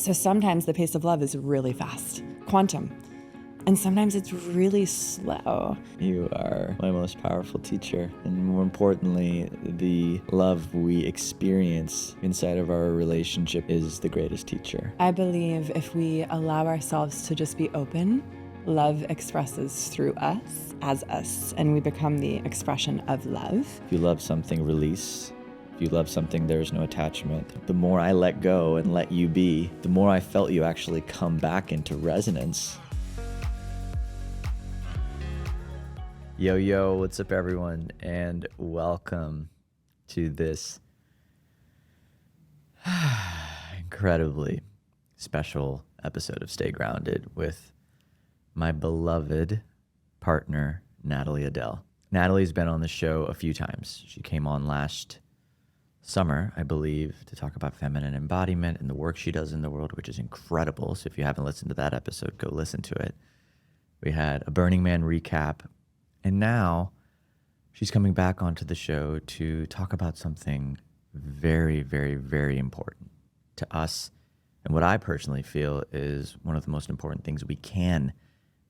So sometimes the pace of love is really fast, quantum, and sometimes it's really slow. You are my most powerful teacher, and more importantly, the love we experience inside of our relationship is the greatest teacher. I believe if we allow ourselves to just be open, love expresses through us, as us, and we become the expression of love. If you love something, release. If you love something, there's no attachment. The more I let go and let you be, the more I felt you actually come back into resonance. Yo, what's up everyone, and welcome to this incredibly special episode of Stay Grounded with my beloved partner, Natalie Adele. Natalie's been on the show a few times. She came on last summer, I believe, to talk about feminine embodiment and the work she does in the world, which is incredible. So if you haven't listened to that episode, go listen to it. We had a Burning Man recap. And now she's coming back onto the show to talk about something very, very, very important to us. And what I personally feel is one of the most important things we can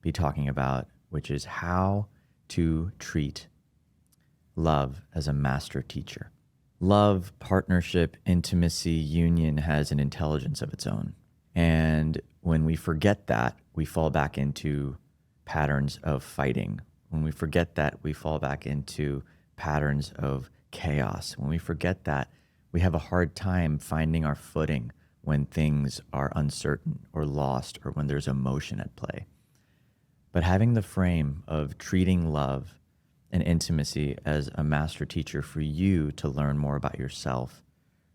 be talking about, which is how to treat love as a master teacher. Love, partnership, intimacy, union has an intelligence of its own. And when we forget that, we fall back into patterns of fighting. When we forget that, we fall back into patterns of chaos. When we forget that, we have a hard time finding our footing when things are uncertain or lost or when there's emotion at play. But having the frame of treating love and intimacy as a master teacher for you to learn more about yourself,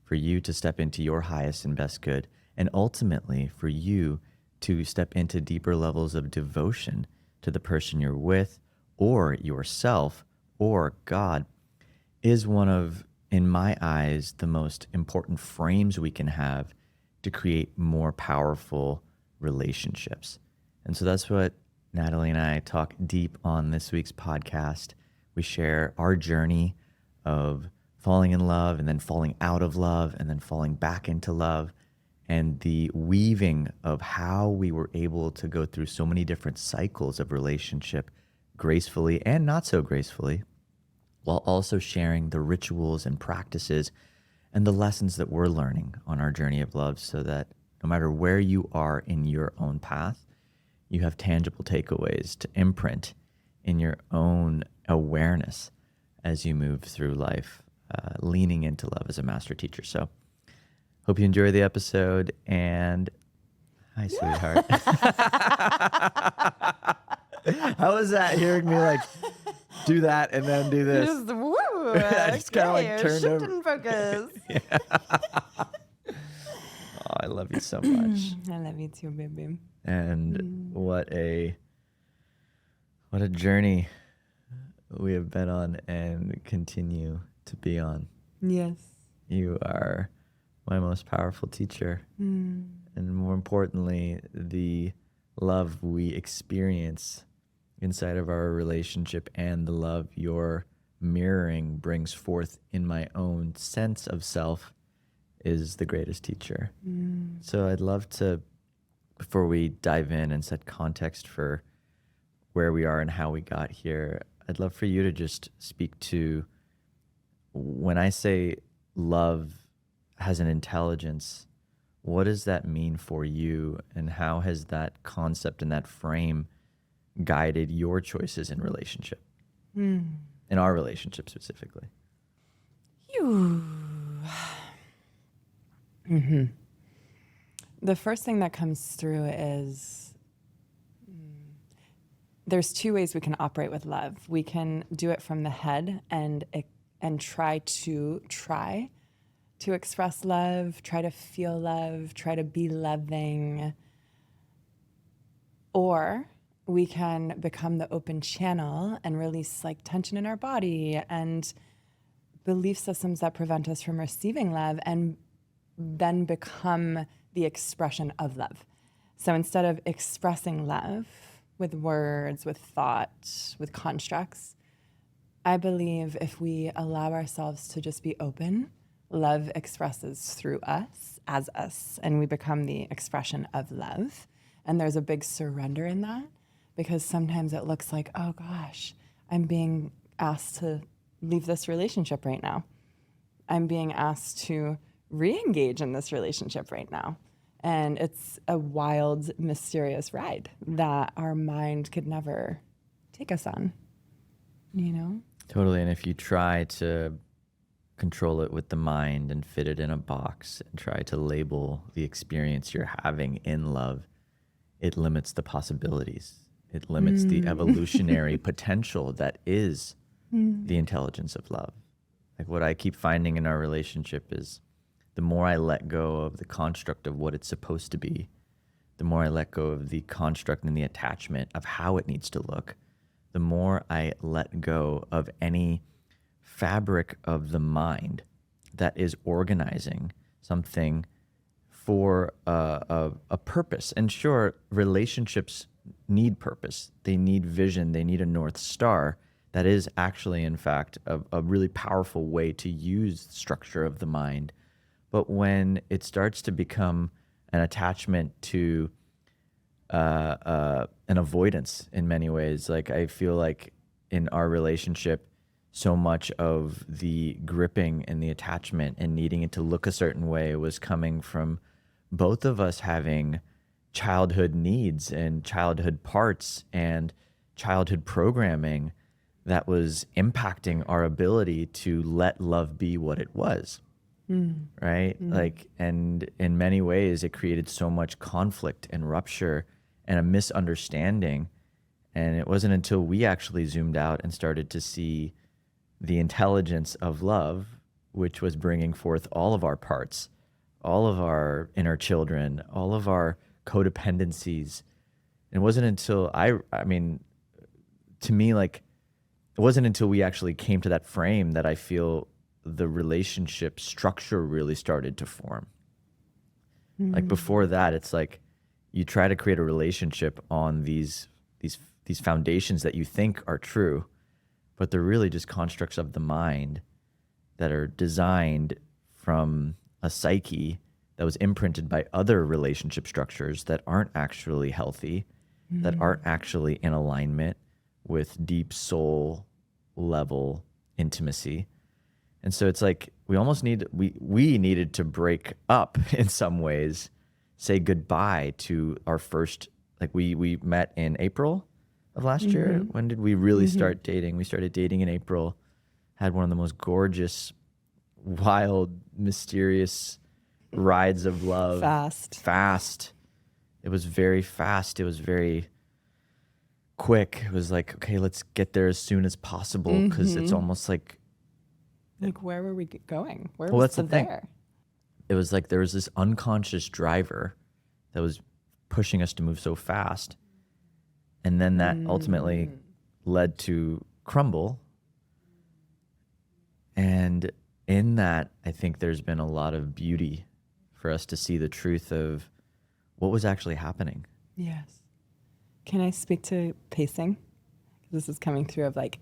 for you to step into your highest and best good, and ultimately for you to step into deeper levels of devotion to the person you're with, or yourself, or God, is one of, in my eyes, the most important frames we can have to create more powerful relationships. And so that's what Natalie and I talk deep on this week's podcast. We share our journey of falling in love and then falling out of love and then falling back into love, and the weaving of how we were able to go through so many different cycles of relationship gracefully and not so gracefully, while also sharing the rituals and practices and the lessons that we're learning on our journey of love, so that no matter where you are in your own path, you have tangible takeaways to imprint in your own awareness as you move through life, leaning into love as a master teacher. So hope you enjoy the episode, and hi, sweetheart. How was that, hearing me like do that and then do this? Just, woo, I just kind of like turned shift over. and focus. Oh, I love you so much. I love you too, baby. And what a journey we have been on and continue to be on. Yes. You are my most powerful teacher. And more importantly, the love we experience inside of our relationship and the love your mirroring brings forth in my own sense of self is the greatest teacher. So I'd love to, before we dive in and set context for where we are and how we got here, I'd love for you to just speak to, when I say love has an intelligence, what does that mean for you, and how has that concept and that frame guided your choices in relationship, in our relationship specifically? The first thing that comes through is there's two ways we can operate with love. We can do it from the head and try to express love, try to feel love, try to be loving. Or we can become the open channel and release like tension in our body and belief systems that prevent us from receiving love, and then become the expression of love. So instead of expressing love with words, with thought, with constructs, I believe if we allow ourselves to just be open, Love expresses through us, as us, and we become the expression of love. And there's a big surrender in that, because sometimes it looks like, oh gosh, I'm being asked to leave this relationship right now. I'm being asked to re-engage in this relationship right now. And it's a wild, mysterious ride that our mind could never take us on, you know? Totally. And if you try to control it with the mind and fit it in a box and try to label the experience you're having in love, it limits the possibilities. It limits the evolutionary potential that is the intelligence of love. Like what I keep finding in our relationship is the more I let go of the construct of what it's supposed to be, the more I let go of the construct and the attachment of how it needs to look, the more I let go of any fabric of the mind that is organizing something for a purpose. And sure, relationships need purpose. They need vision. They need a North Star. That is actually, in fact, a really powerful way to use the structure of the mind. But when it starts to become an attachment to an avoidance in many ways, like I feel like in our relationship, so much of the gripping and the attachment and needing it to look a certain way was coming from both of us having childhood needs and childhood parts and childhood programming that was impacting our ability to let love be what it was. Right? Like, and in many ways, it created so much conflict and rupture and a misunderstanding. And it wasn't until we actually zoomed out and started to see the intelligence of love, which was bringing forth all of our parts, all of our inner children, all of our codependencies. It wasn't until I mean, to me, like, it wasn't until we actually came to that frame that I feel the relationship structure really started to form. Like before that, it's like you try to create a relationship on these foundations that you think are true, but they're really just constructs of the mind that are designed from a psyche that was imprinted by other relationship structures that aren't actually healthy, that aren't actually in alignment with deep soul level intimacy. And so it's like we needed to break up in some ways, say goodbye to our first, like we met in April of last year. When did we really start dating? We started dating in April, had one of the most gorgeous, wild, mysterious rides of love. Fast. It was very fast. It was very quick. It was like, okay, let's get there as soon as possible, because it's almost like where were we going? Where well, was that's the thing. there? It was like there was this unconscious driver that was pushing us to move so fast. And then that ultimately led to crumble. And in that, I think there's been a lot of beauty for us to see the truth of what was actually happening. Yes. Can I speak to pacing? This is coming through of like,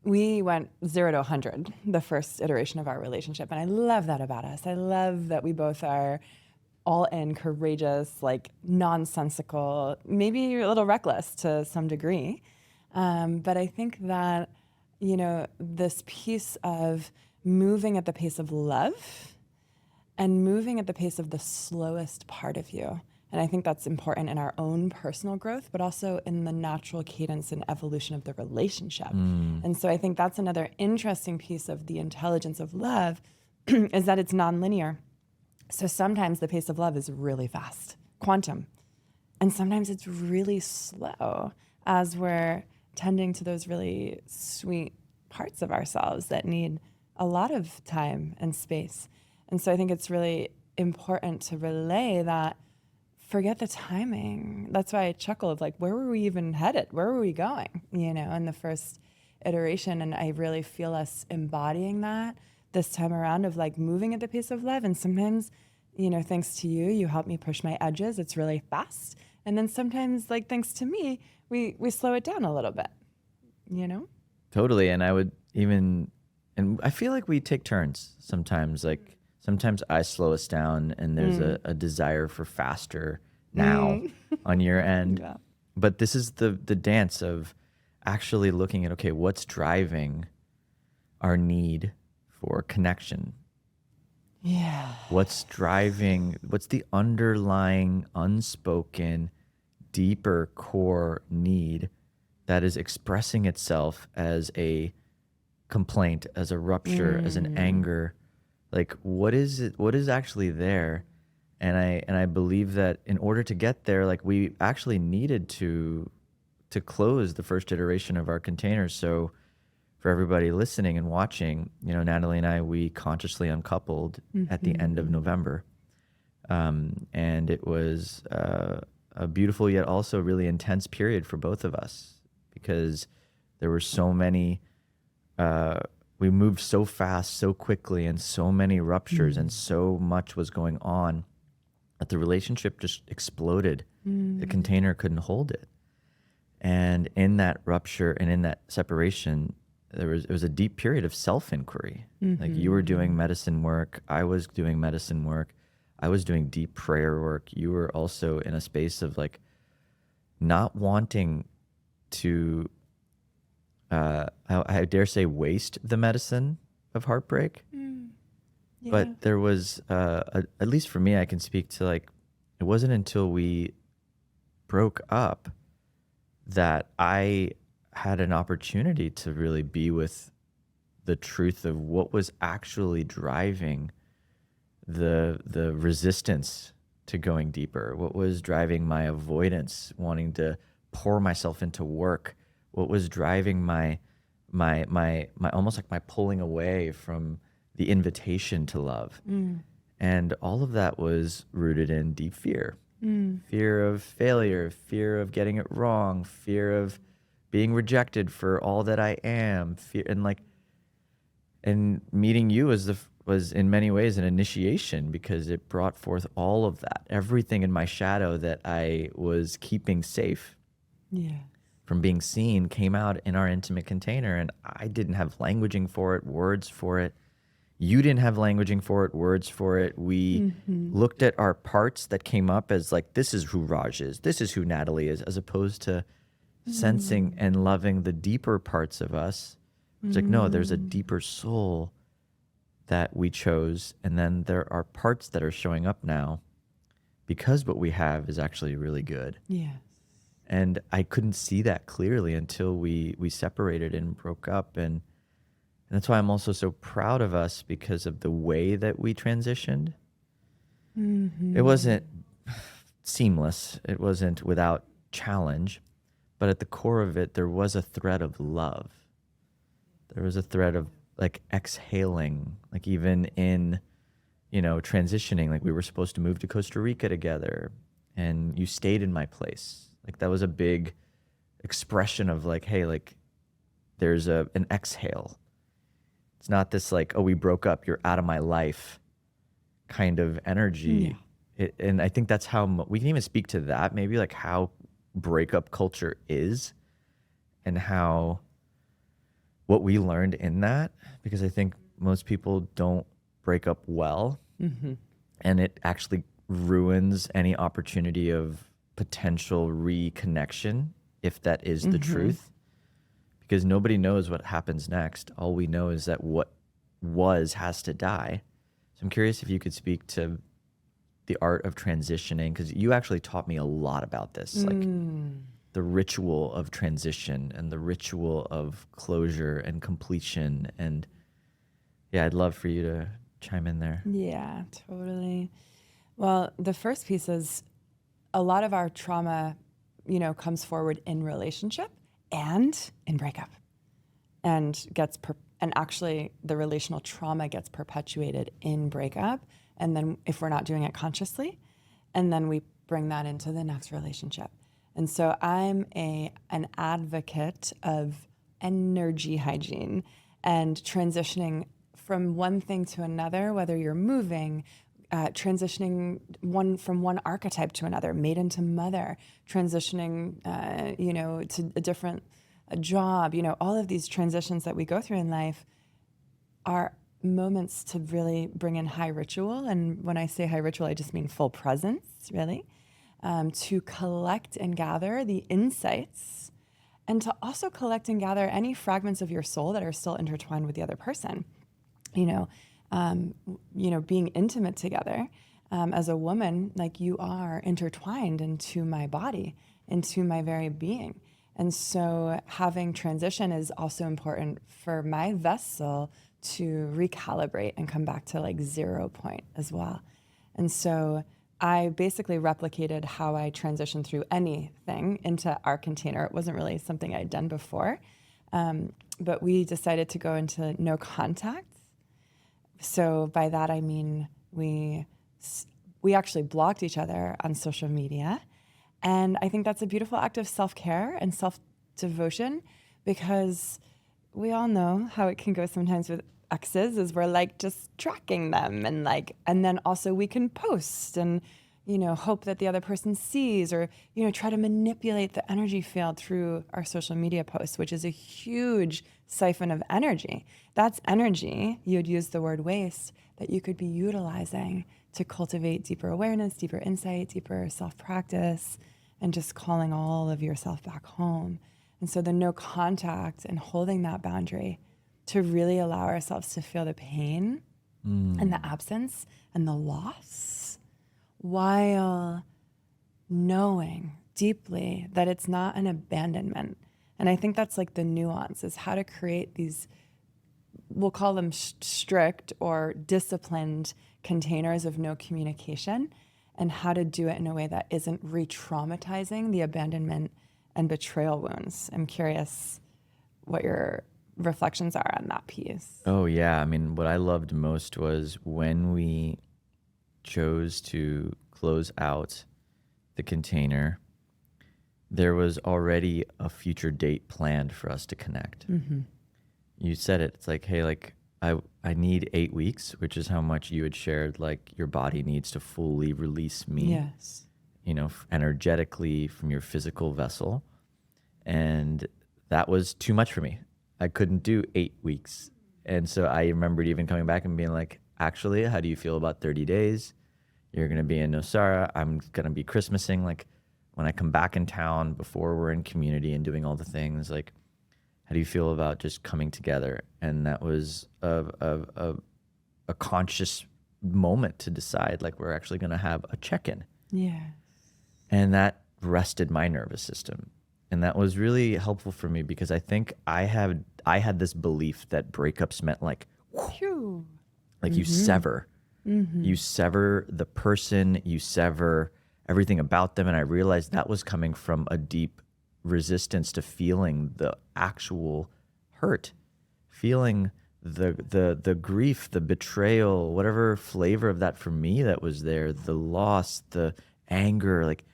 we went 0 to 100, the first iteration of our relationship. And I love that about us. I love that we both are all in, courageous, like nonsensical, maybe a little reckless to some degree. But I think that, you know, this piece of moving at the pace of love and moving at the pace of the slowest part of you. And I think that's important in our own personal growth, but also in the natural cadence and evolution of the relationship. And so I think that's another interesting piece of the intelligence of love is that it's nonlinear. So sometimes the pace of love is really fast, quantum. And sometimes it's really slow as we're tending to those really sweet parts of ourselves that need a lot of time and space. And so I think it's really important to relay that forget the timing. That's why I chuckled, like, where were we even headed? Where were we going, you know, in the first iteration? And I really feel us embodying that this time around of like moving at the pace of love. And sometimes, you know, thanks to you, you help me push my edges. It's really fast. And then sometimes, like, thanks to me, we slow it down a little bit, you know? Totally. And I would even and I feel like we take turns sometimes. Like sometimes I slow us down, and there's a desire for faster now on your end. Yeah. But this is the dance of actually looking at, okay, what's driving our need for connection? Yeah. What's the underlying, unspoken, deeper core need that is expressing itself as a complaint, as a rupture, as an anger? Like, what is it? What is actually there? And I believe that in order to get there, like, we actually needed to close the first iteration of our container. So for everybody listening and watching, Natalie and I, we consciously uncoupled at the end of November. And it was a beautiful yet also really intense period for both of us, because there were so many, we moved so fast, so quickly, and so many ruptures, and so much was going on that the relationship just exploded. The container couldn't hold it. And in that rupture and in that separation, it was a deep period of self-inquiry. Like, you were doing medicine work, I was doing medicine work, I was doing deep prayer work. You were also in a space of like not wanting to, I dare say, waste the medicine of heartbreak. Yeah. But there was, at least for me, I can speak to, like, it wasn't until we broke up that I had an opportunity to really be with the truth of what was actually driving the resistance to going deeper, what was driving my avoidance, wanting to pour myself into work, what was driving my almost like my pulling away from the invitation to love. And all of that was rooted in deep fear. Fear of failure, fear of getting it wrong, fear of being rejected for all that I am, fear, and meeting you was in many ways an initiation, because it brought forth all of that, everything in my shadow that I was keeping safe from being seen came out in our intimate container. And I didn't have languaging for it, words for it. You didn't have languaging for it, words for it. We looked at our parts that came up as like, this is who Raj is, this is who Natalie is, as opposed to sensing and loving the deeper parts of us. It's like, no, there's a deeper soul that we chose. And then there are parts that are showing up now because what we have is actually really good. Yes. And I couldn't see that clearly until we separated and broke up. And that's why I'm also so proud of us, because of the way that we transitioned. It wasn't seamless. It wasn't without challenge. But at the core of it, there was a thread of love. There was a thread of like exhaling, like even in, transitioning, like we were supposed to move to Costa Rica together and you stayed in my place. Like that was a big expression of like, hey, like there's an exhale. It's not this like, oh, we broke up, you're out of my life kind of energy. And I think that's how we can even speak to that, maybe like how breakup culture is and how what we learned in that, because I think most people don't break up well, and it actually ruins any opportunity of potential reconnection, if that is the truth, because nobody knows what happens next. All we know is that what was has to die. So I'm curious if you could speak to the art of transitioning, because you actually taught me a lot about this, like the ritual of transition and the ritual of closure and completion. And yeah, I'd love for you to chime in there. Yeah, totally. Well, the first piece is a lot of our trauma, comes forward in relationship and in breakup, and and actually the relational trauma gets perpetuated in breakup. And then if we're not doing it consciously, and then we bring that into the next relationship. And so I'm an advocate of energy hygiene and transitioning from one thing to another, whether you're moving, transitioning from one archetype to another, maid into mother, transitioning, to a different job, all of these transitions that we go through in life. are moments to really bring in high ritual. And when I say high ritual, I just mean full presence, really, to collect and gather the insights and to also collect and gather any fragments of your soul that are still intertwined with the other person. Being intimate together as a woman, like you are intertwined into my body, into my very being. And so having transition is also important for my vessel to recalibrate and come back to like 0 point as well. And so I basically replicated how I transitioned through anything into our container. It wasn't really something I'd done before, but we decided to go into no contact. So by that, I mean, we actually blocked each other on social media. And I think that's a beautiful act of self-care and self-devotion, because we all know how it can go sometimes with exes, is we're like just tracking them and then also we can post and, hope that the other person sees, or, try to manipulate the energy field through our social media posts, which is a huge siphon of energy. That's energy, you'd use the word waste, that you could be utilizing to cultivate deeper awareness, deeper insight, deeper self-practice, and just calling all of yourself back home. And so the no contact and holding that boundary to really allow ourselves to feel the pain and the absence and the loss, while knowing deeply that it's not an abandonment. And I think that's like the nuance, is how to create these, we'll call them strict or disciplined containers of no communication, and how to do it in a way that isn't re-traumatizing the abandonment and betrayal wounds. I'm curious what your reflections are on that piece. Oh, yeah. I mean, what I loved most was when we chose to close out the container, there was already a future date planned for us to connect. Mm-hmm. You said it. It's like, hey, like I need 8 weeks, which is how much you had shared, like your body needs to fully release me. Yes. Energetically from your physical vessel. And that was too much for me. I couldn't do 8 weeks. And so I remembered even coming back and being like, actually, how do you feel about 30 days? You're going to be in Nosara. I'm going to be Christmasing. Like when I come back in town before we're in community and doing all the things, like, how do you feel about just coming together? And that was a conscious moment to decide, like, we're actually going to have a check-in. Yeah. And that rested my nervous system. And that was really helpful for me, because I think I had this belief that breakups meant like, whew, like you sever. Mm-hmm. You sever the person, you sever everything about them. And I realized that was coming from a deep resistance to feeling the actual hurt, feeling the grief, the betrayal, whatever flavor of that for me that was there, the loss, the anger, like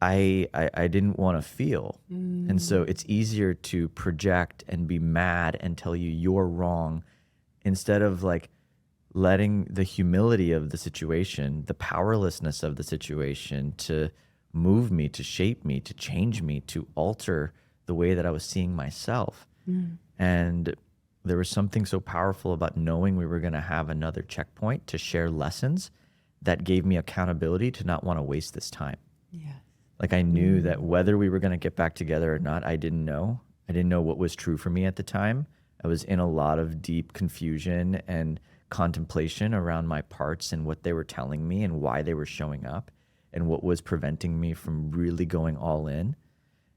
I didn't want to feel. And so it's easier to project and be mad and tell you you're wrong, instead of like letting the humility of the situation, the powerlessness of the situation to move me, to shape me, to change me, to alter the way that I was seeing myself. And there was something so powerful about knowing we were going to have another checkpoint to share lessons that gave me accountability to not want to waste this time. Yeah. Like I knew that whether we were going to get back together or not, I didn't know. I didn't know what was true for me at the time. I was in a lot of deep confusion and contemplation around my parts and what they were telling me and why they were showing up and what was preventing me from really going all in.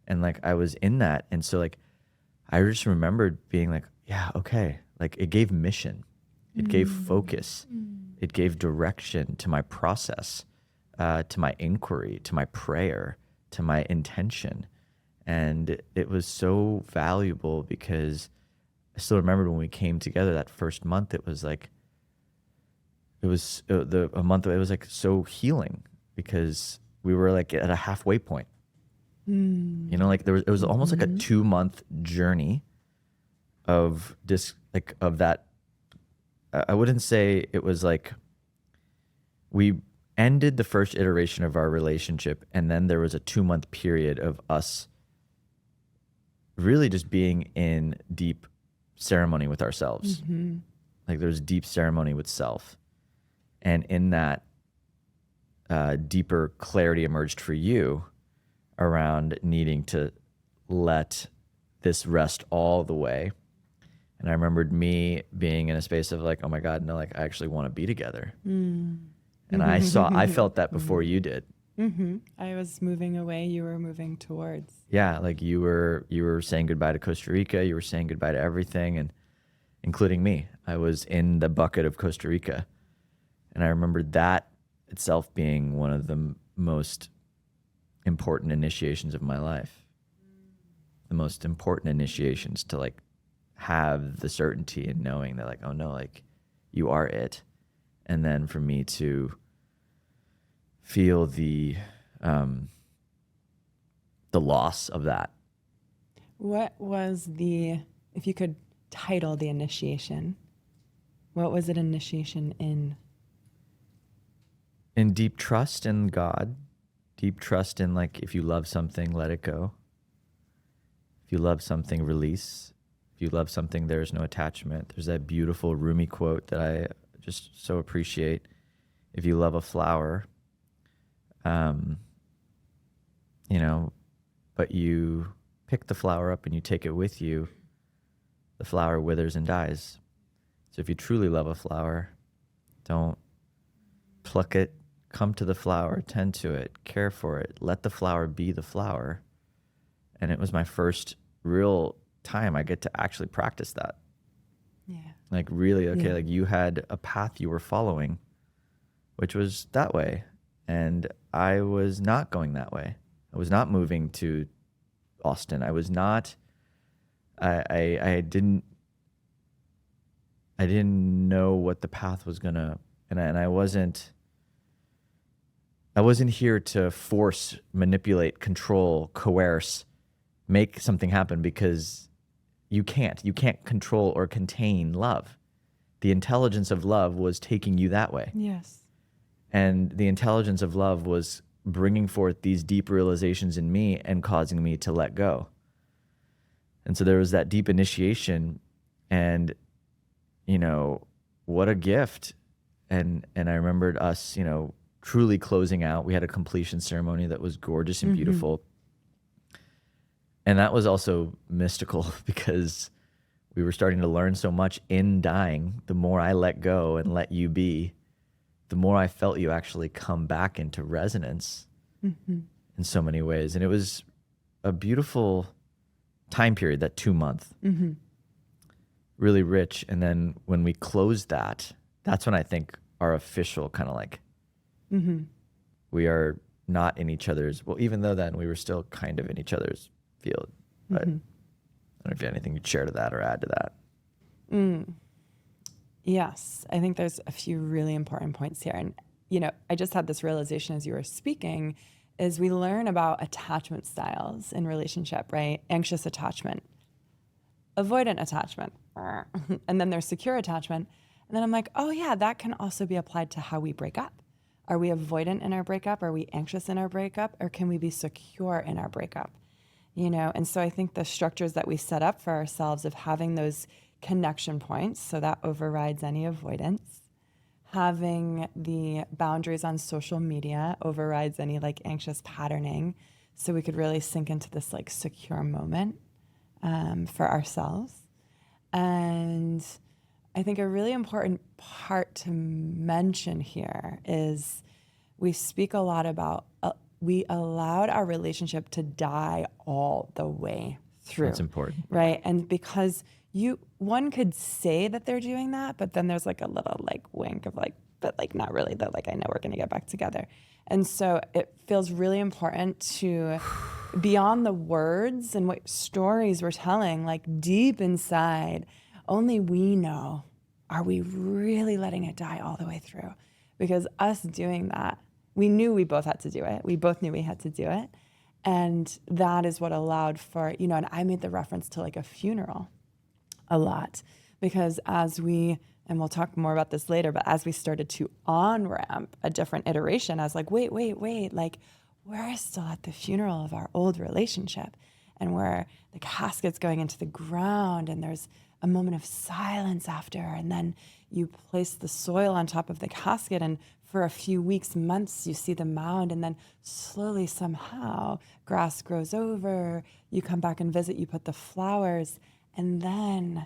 And like I was in that. And so like I just remembered being like, yeah, okay. Like it gave mission. It gave focus. It gave direction to my process, to my inquiry, to my prayer, to my intention. And it was so valuable, because I still remember when we came together that first month, it was like, it was a month, it was like so healing, because we were like at a halfway point. Like it was almost like a 2-month journey of that. I wouldn't say it was like we ended the first iteration of our relationship, and then there was a 2-month period of us really just being in deep ceremony with ourselves. Like there's deep ceremony with self. And in that, deeper clarity emerged for you around needing to let this rest all the way. And I remembered me being in a space of like, oh my God, no, like I actually want to be together. And I felt that before you did. I was moving away, you were moving towards. Yeah, like you were saying goodbye to Costa Rica, you were saying goodbye to everything, and including me. I was in the bucket of Costa Rica. And I remember that itself being one of the most important initiations of my life. The most important initiations to like have the certainty and knowing that like, oh no, like you are it. And then for me to feel the loss of that. What was if you could title the initiation, what was it initiation in? In deep trust in God, deep trust in like, if you love something, let it go. If you love something, release. If you love something, there's no attachment. There's that beautiful Rumi quote that I just so appreciate. If you love a flower, but you pick the flower up and you take it with you, the flower withers and dies. So if you truly love a flower, don't pluck it, come to the flower, tend to it, care for it, let the flower be the flower. And it was my first real time I get to actually practice that. Yeah. Like really, okay, like you had a path you were following, which was that way. And I was not going that way. I was not moving to Austin. I was not, I didn't know what the path was gonna, and I wasn't here to force, manipulate, control, coerce, make something happen, because you can't control or contain love. The intelligence of love was taking you that way. Yes. And the intelligence of love was bringing forth these deep realizations in me and causing me to let go. And so there was that deep initiation, and, what a gift. And I remembered us, truly closing out. We had a completion ceremony that was gorgeous and beautiful. And that was also mystical because we were starting to learn so much in dying. The more I let go and let you be, the more I felt you actually come back into resonance in so many ways. And it was a beautiful time period, that 2 month, really rich. And then when we closed that, that's when I think our official kind of like, we are not in each other's, well, even though then we were still kind of in each other's field. But I don't know if you have anything you'd share to that or add to that. Yes, I think there's a few really important points here. And, I just had this realization as you were speaking, is we learn about attachment styles in relationship, right? Anxious attachment, avoidant attachment, and then there's secure attachment. And then I'm like, oh yeah, that can also be applied to how we break up. Are we avoidant in our breakup? Are we anxious in our breakup? Or can we be secure in our breakup? And so I think the structures that we set up for ourselves of having those connection points, so that overrides any avoidance. Having the boundaries on social media overrides any like anxious patterning, so we could really sink into this like secure moment for ourselves. And I think a really important part to mention here is we speak a lot about we allowed our relationship to die all the way through. That's important. Right? And because one could say that they're doing that, but then there's like a little like wink of like, but like not really, that like I know we're gonna get back together. And so it feels really important to, beyond the words and what stories we're telling, like deep inside, only we know, are we really letting it die all the way through? Because us doing that, we knew we both had to do it. We both knew we had to do it. And that is what allowed for, and I made the reference to like a funeral a lot, because as we, and we'll talk more about this later, but as we started to on-ramp a different iteration, I was like, wait, like we're still at the funeral of our old relationship, and where the casket's going into the ground and there's a moment of silence after, and then you place the soil on top of the casket, and for a few weeks, months, you see the mound, and then slowly, somehow, grass grows over, you come back and visit, you put the flowers, and then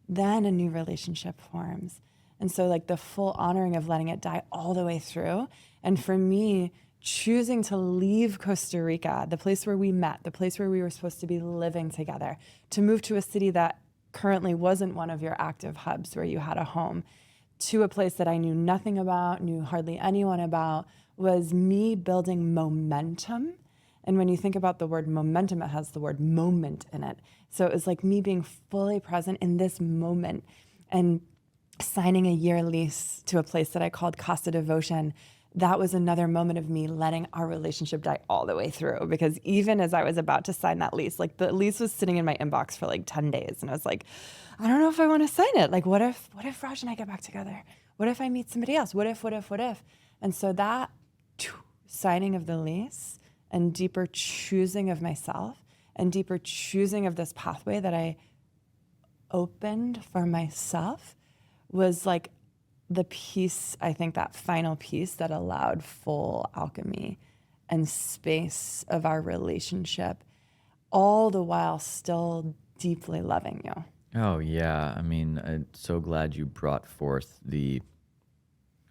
a new relationship forms. And so like the full honoring of letting it die all the way through. And for me, choosing to leave Costa Rica, the place where we met, the place where we were supposed to be living together, to move to a city that currently wasn't one of your active hubs where you had a home, to a place that I knew nothing about, knew hardly anyone about, was me building momentum. And when you think about the word momentum, it has the word moment in it. So it was like me being fully present in this moment and signing a year lease to a place that I called Casa Devotion. That was another moment of me letting our relationship die all the way through. Because even as I was about to sign that lease, like the lease was sitting in my inbox for like 10 days. And I was like, I don't know if I want to sign it. Like, what if Raj and I get back together? What if I meet somebody else? What if? And so that signing of the lease and deeper choosing of myself and deeper choosing of this pathway that I opened for myself was like the piece, I think that final piece that allowed full alchemy and space of our relationship, all the while still deeply loving you. Oh, yeah. I mean, I'm so glad you brought forth and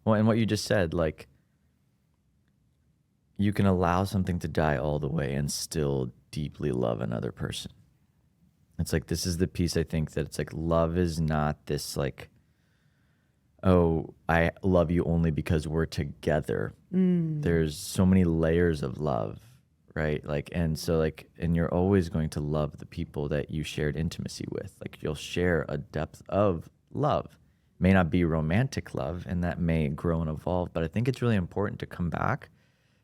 what you just said, like, you can allow something to die all the way and still deeply love another person. It's like, this is the piece I think that it's like, love is not this like, oh, I love you only because we're together. There's so many layers of love, right? Like, and so like, and you're always going to love the people that you shared intimacy with. Like, you'll share a depth of love. May not be romantic love, and that may grow and evolve, but I think it's really important to come back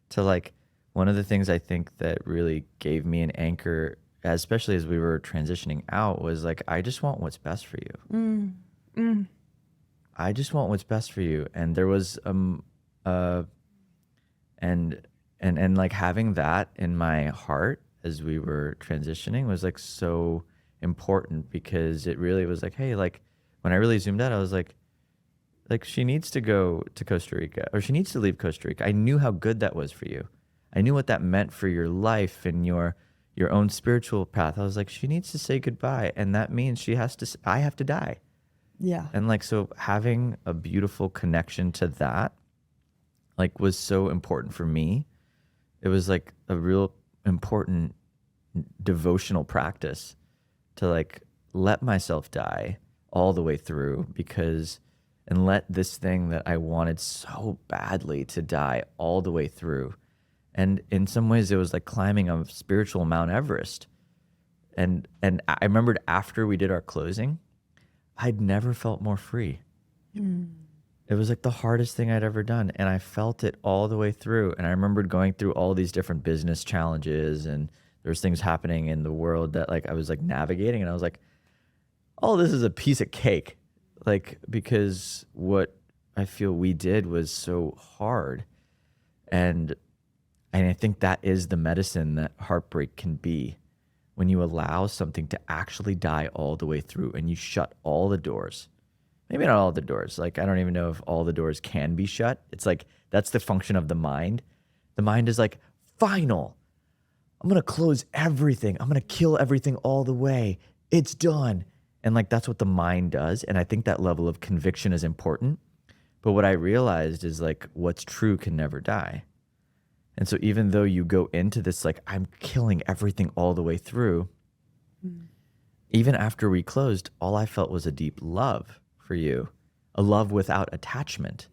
to like, one of the things I think that really gave me an anchor, especially as we were transitioning out, was like, I just want what's best for you. I just want what's best for you. And there was and like having that in my heart as we were transitioning was like so important, because it really was like, hey, like when I really zoomed out, I was like she needs to go to Costa Rica, or she needs to leave Costa Rica. I knew how good that was for you. I knew what that meant for your life and your own spiritual path. I was like, she needs to say goodbye, and that means I have to die. Yeah. And like, so having a beautiful connection to that, like, was so important for me. It was like a real important devotional practice to like let myself die all the way through, and let this thing that I wanted so badly to die all the way through. And in some ways it was like climbing a spiritual Mount Everest. And I remembered after we did our closing, I'd never felt more free. It was like the hardest thing I'd ever done. And I felt it all the way through. And I remembered going through all these different business challenges, and there's things happening in the world that like I was like navigating, and I was like, oh, this is a piece of cake. Like, because what I feel we did was so hard. And I think that is the medicine that heartbreak can be, when you allow something to actually die all the way through and you shut all the doors. Maybe not all the doors. Like, I don't even know if all the doors can be shut. It's like, that's the function of the mind. The mind is like, final. I'm going to close everything. I'm going to kill everything all the way. It's done. And like, that's what the mind does. And I think that level of conviction is important. But what I realized is like, what's true can never die. And so even though you go into this, like, I'm killing everything all the way through, even after we closed, all I felt was a deep love for you, a love without attachment.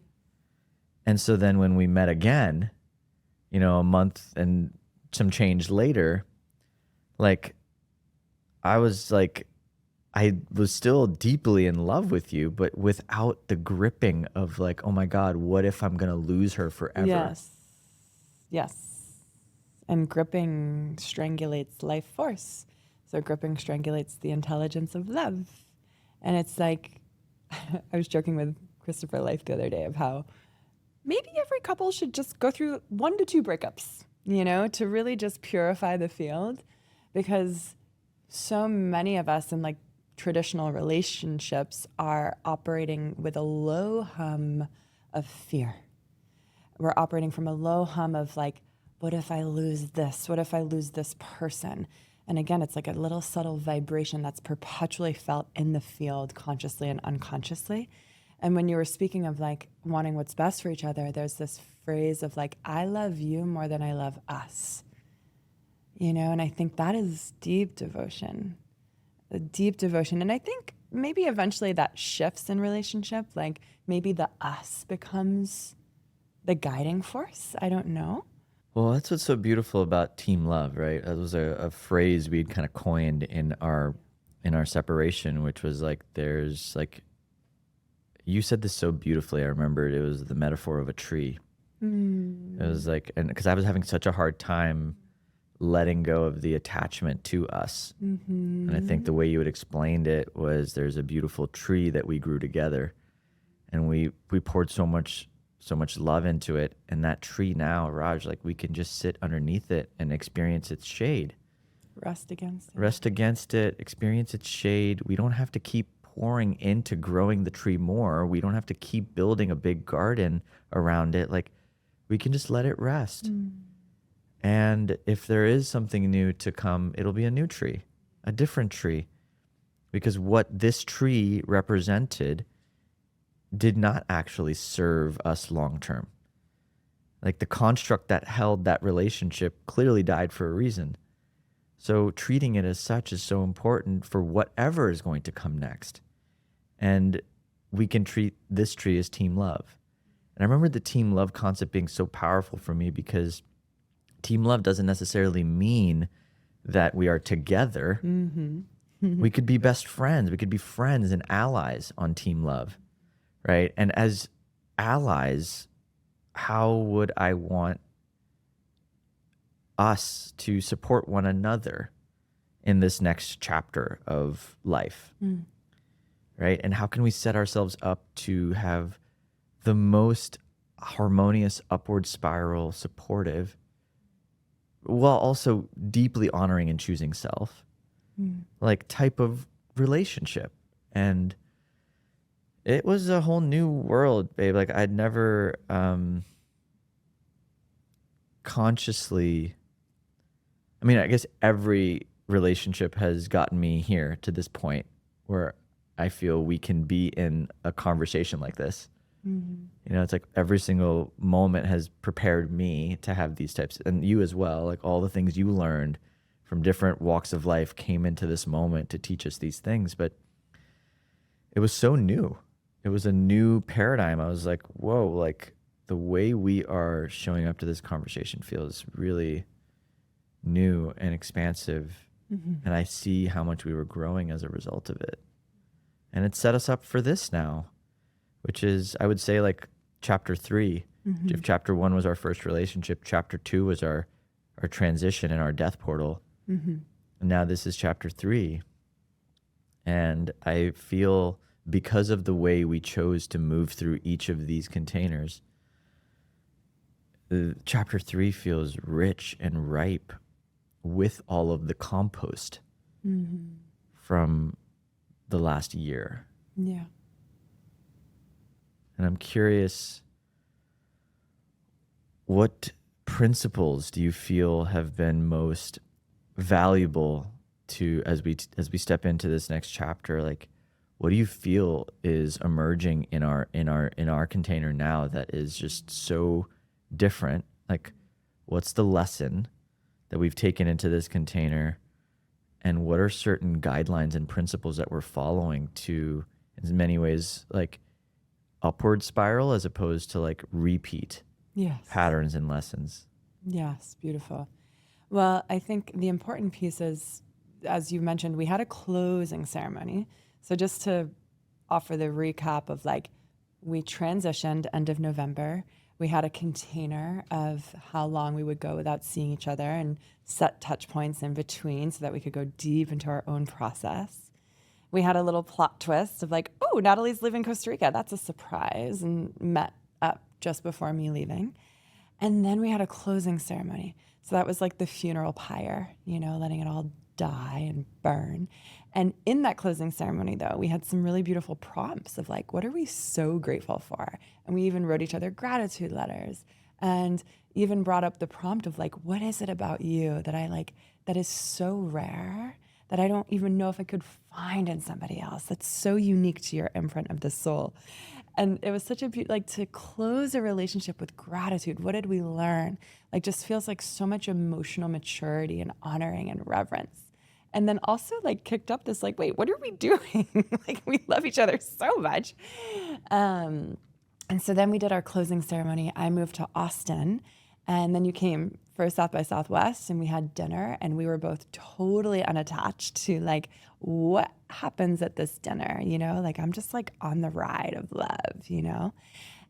And so then when we met again, a month and some change later, like, I was still deeply in love with you, but without the gripping of like, oh my God, what if I'm going to lose her forever? Yes. And gripping strangulates life force. So gripping strangulates the intelligence of love. And it's like, I was joking with Christopher Life the other day of how maybe every couple should just go through 1 to 2 breakups, to really just purify the field, because so many of us, and like traditional relationships are operating with a low hum of fear. We're operating from a low hum of like, what if I lose this? What if I lose this person? And again, it's like a little subtle vibration that's perpetually felt in the field, consciously and unconsciously. And when you were speaking of like wanting what's best for each other, there's this phrase of like, I love you more than I love us. You know, and I think that is deep devotion, a deep devotion. And I think maybe eventually that shifts in relationship, like maybe the us becomes the guiding force. I don't know. Well, that's what's so beautiful about team love, right? That was a phrase we'd kind of coined in our separation, which was like, there's like, you said this so beautifully. I remembered it was the metaphor of a tree. It was like, and because I was having such a hard time letting go of the attachment to us. And I think the way you had explained it was there's a beautiful tree that we grew together, and we poured so much love into it. And that tree now, Raj, like we can just sit underneath it and experience its shade. Rest against it, Experience its shade. We don't have to keep pouring into growing the tree more. We don't have to keep building a big garden around it. Like we can just let it rest. And if there is something new to come, it'll be a new tree, a different tree. Because what this tree represented did not actually serve us long term. Like the construct that held that relationship clearly died for a reason. So treating it as such is so important for whatever is going to come next. And we can treat this tree as team love. And I remember the team love concept being so powerful for me, because team love doesn't necessarily mean that we are together. We could be best friends. We could be friends and allies on team love, right? And as allies, how would I want us to support one another in this next chapter of life, right? And how can we set ourselves up to have the most harmonious upward spiral, supportive, while also deeply honoring and choosing self, like type of relationship? And it was a whole new world, babe. Like I'd never consciously, I mean, I guess every relationship has gotten me here to this point where I feel we can be in a conversation like this. You know, it's like every single moment has prepared me to have these types, and you as well, like all the things you learned from different walks of life came into this moment to teach us these things. But it was so new. It was a new paradigm. I was like, whoa, like the way we are showing up to this conversation feels really new and expansive. And I see how much we were growing as a result of it. And it set us up for this now, which is, I would say, like chapter 3. If chapter 1 was our first relationship, chapter 2 was our transition and our death portal. And now this is chapter 3. And I feel, because of the way we chose to move through each of these containers, chapter 3 feels rich and ripe with all of the compost from the last year. Yeah. And I'm curious, what principles do you feel have been most valuable to, as we step into this next chapter? Like, what do you feel is emerging in our container now that is just so different? Like, what's the lesson that we've taken into this container, and what are certain guidelines and principles that we're following to, in many ways, like upward spiral as opposed to like repeat patterns and lessons? Yes, beautiful. Well, I think the important piece is, as you mentioned, we had a closing ceremony. So just to offer the recap of like, we transitioned end of November. We had a container of how long we would go without seeing each other and set touch points in between so that we could go deep into our own process. We had a little plot twist of like, oh, Natalie's leaving Costa Rica. That's a surprise, and met up just before me leaving. And then we had a closing ceremony. So that was like the funeral pyre, you know, letting it all die and burn. And in that closing ceremony, though, we had some really beautiful prompts of like, what are we so grateful for? And we even wrote each other gratitude letters, and even brought up the prompt of like, what is it about you that I like, that is so rare that I don't even know if I could find in somebody else, that's so unique to your imprint of the soul. And it was such a like to close a relationship with gratitude. What did we learn? Like, just feels like so much emotional maturity and honoring and reverence. And then also like kicked up this like, wait, what are we doing? Like, we love each other so much. And so then we did our closing ceremony. I moved to Austin, and then you came for South by Southwest, and we had dinner, and we were both totally unattached to like what happens at this dinner, you know, like I'm just like on the ride of love, you know?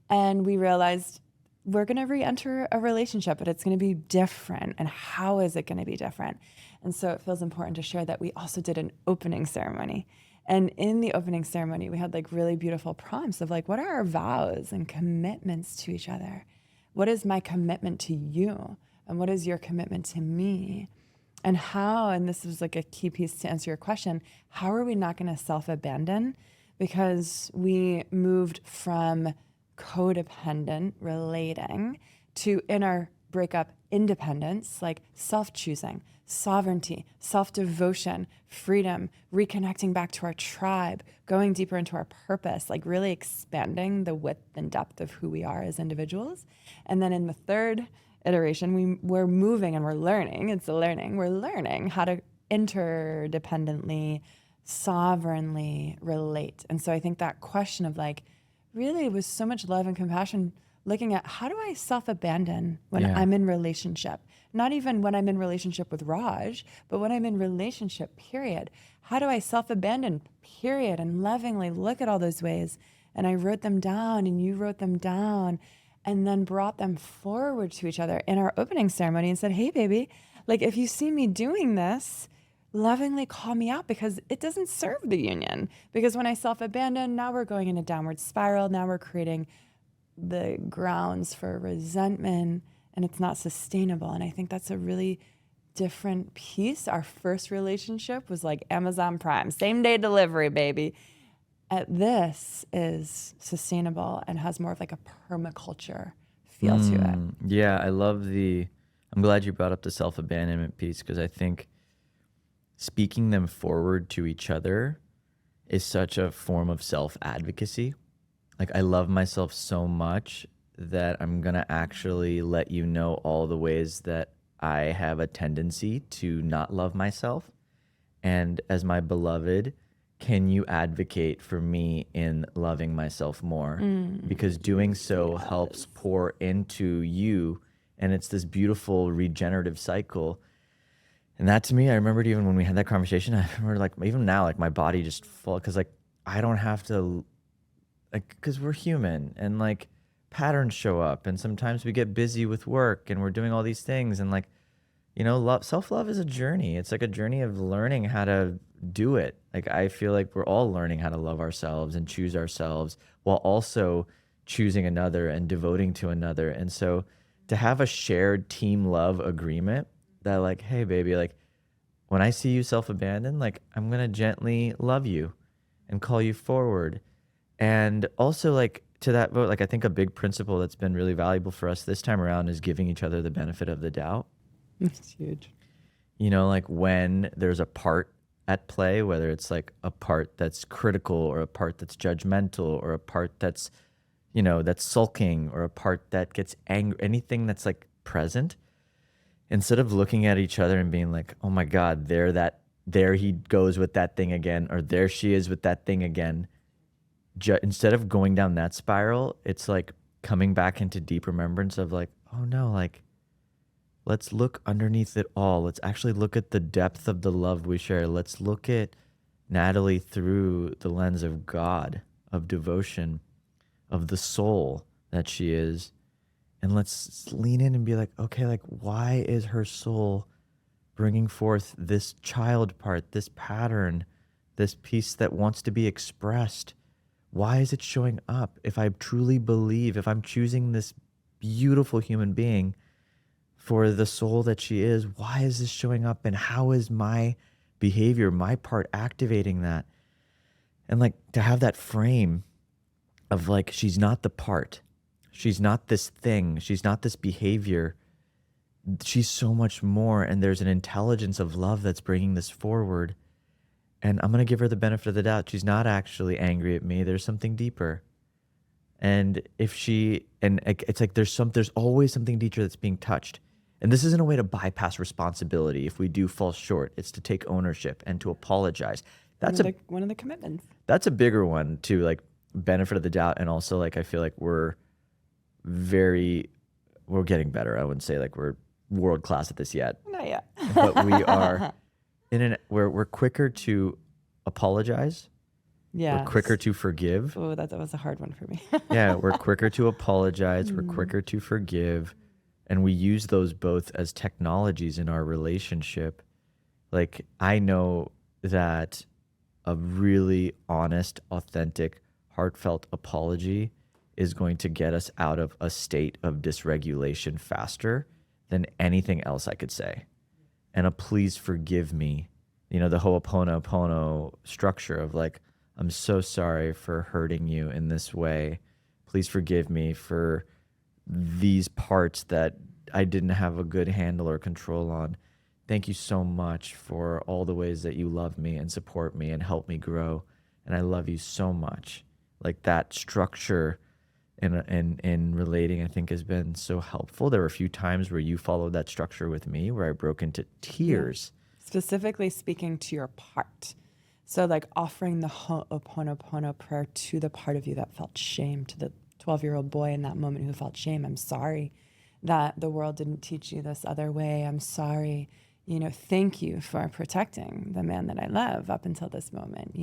And we realized we're going to re-enter a relationship, but it's going to be different. And how is it going to be different? And so it feels important to share that we also did an opening ceremony. And in the opening ceremony, we had like really beautiful prompts of like, what are our vows and commitments to each other? What is my commitment to you? And what is your commitment to me? And how, and this is like a key piece to answer your question, how are we not going to self-abandon? Because we moved from codependent relating to, in our breakup, independence, like self-choosing, sovereignty, self-devotion, freedom, reconnecting back to our tribe, going deeper into our purpose, like really expanding the width and depth of who we are as individuals. And then in the third iteration, we're moving and we're learning. It's a learning. We're learning how to interdependently, sovereignly relate. And so I think that question of like, really was so much love and compassion looking at how do I self-abandon when I'm in relationship? Not even when I'm in relationship with Raj, but when I'm in relationship, period. How do I self-abandon, period? And lovingly look at all those ways. And I wrote them down, and you wrote them down, and then brought them forward to each other in our opening ceremony and said, hey, baby, like if you see me doing this, lovingly call me out, because it doesn't serve the union. Because when I self-abandon, now we're going in a downward spiral. Now we're creating the grounds for resentment, and it's not sustainable. And I think that's a really different piece. Our first relationship was like Amazon Prime, same day delivery, baby. This is sustainable and has more of like a permaculture feel to it. Yeah, I'm glad you brought up the self-abandonment piece, because I think speaking them forward to each other is such a form of self-advocacy. Like, I love myself so much that I'm going to actually let you know all the ways that I have a tendency to not love myself. And as my beloved, can you advocate for me in loving myself more? Because doing so helps pour into you. And it's this beautiful regenerative cycle. And that, to me, I remembered even when we had that conversation, I remember like even now, like my body just full, because like I don't have to, like, because we're human and like patterns show up, and sometimes we get busy with work and we're doing all these things, and like, you know, self-love is a journey. It's like a journey of learning how to do it. Like, I feel like we're all learning how to love ourselves and choose ourselves while also choosing another and devoting to another. And so to have a shared team love agreement that like, hey baby, like when I see you self-abandon, like I'm going to gently love you and call you forward. And also, like, to that vote, like I think a big principle that's been really valuable for us this time around is giving each other the benefit of the doubt. That's huge. You know, like when there's a part at play, whether it's like a part that's critical or a part that's judgmental or a part that's, you know, that's sulking or a part that gets angry, anything that's like present, instead of looking at each other and being like, oh my God, there he goes with that thing again, or there she is with that thing again. Instead of going down that spiral, it's like coming back into deep remembrance of like, oh no, like let's look underneath it all. Let's actually look at the depth of the love we share. Let's look at Natalie through the lens of God, of devotion, of the soul that she is. And let's lean in and be like, okay, like why is her soul bringing forth this child part, this pattern, this piece that wants to be expressed? Why is it showing up? If I truly believe, if I'm choosing this beautiful human being for the soul that she is, why is this showing up? And how is my behavior, my part activating that. And like to have that frame of like, she's not the part. She's not this thing. She's not this behavior. She's so much more. And there's an intelligence of love that's bringing this forward. And I'm going to give her the benefit of the doubt. She's not actually angry at me. There's something deeper. And if she, and it's like, there's always something deeper that's being touched. And this isn't a way to bypass responsibility. If we do fall short, it's to take ownership and to apologize. That's one of the commitments. That's a bigger one too, like benefit of the doubt. And also like, I feel like we're getting better. I wouldn't say like we're world class at this yet. Not yet. But we are we're quicker to apologize. Yeah. We're quicker to forgive. Oh, that was a hard one for me. Yeah, we're quicker to apologize. We're quicker to forgive. And we use those both as technologies in our relationship. Like, I know that a really honest, authentic, heartfelt apology is going to get us out of a state of dysregulation faster than anything else I could say. And a please forgive me, the Ho'oponopono structure of like, I'm so sorry for hurting you in this way. Please forgive me for these parts that I didn't have a good handle or control on. Thank you so much for all the ways that you love me and support me and help me grow. And I love you so much. Like that structure in relating, I think has been so helpful. There were a few times where you followed that structure with me where I broke into tears. Yeah. Specifically speaking to your part. So like offering the Ho'oponopono prayer to the part of you that felt shame, to the 12-year-old boy in that moment who felt shame. I'm sorry that the world didn't teach you this other way. I'm sorry. Thank you for protecting the man that I love up until this moment.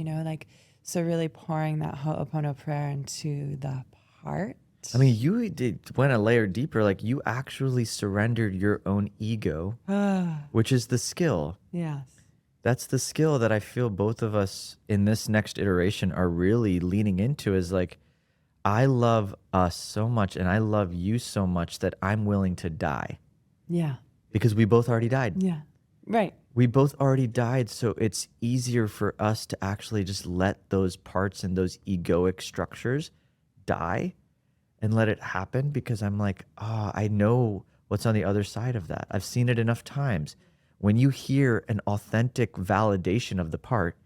So really pouring that Ho'opono prayer into the part. I mean, you went a layer deeper. Like you actually surrendered your own ego, which is the skill. Yes. That's the skill that I feel both of us in this next iteration are really leaning into is like, I love us so much and I love you so much that I'm willing to die. Yeah. Because we both already died. Yeah. Right. We both already died. So it's easier for us to actually just let those parts and those egoic structures die and let it happen because I'm like, I know what's on the other side of that. I've seen it enough times. When you hear an authentic validation of the part,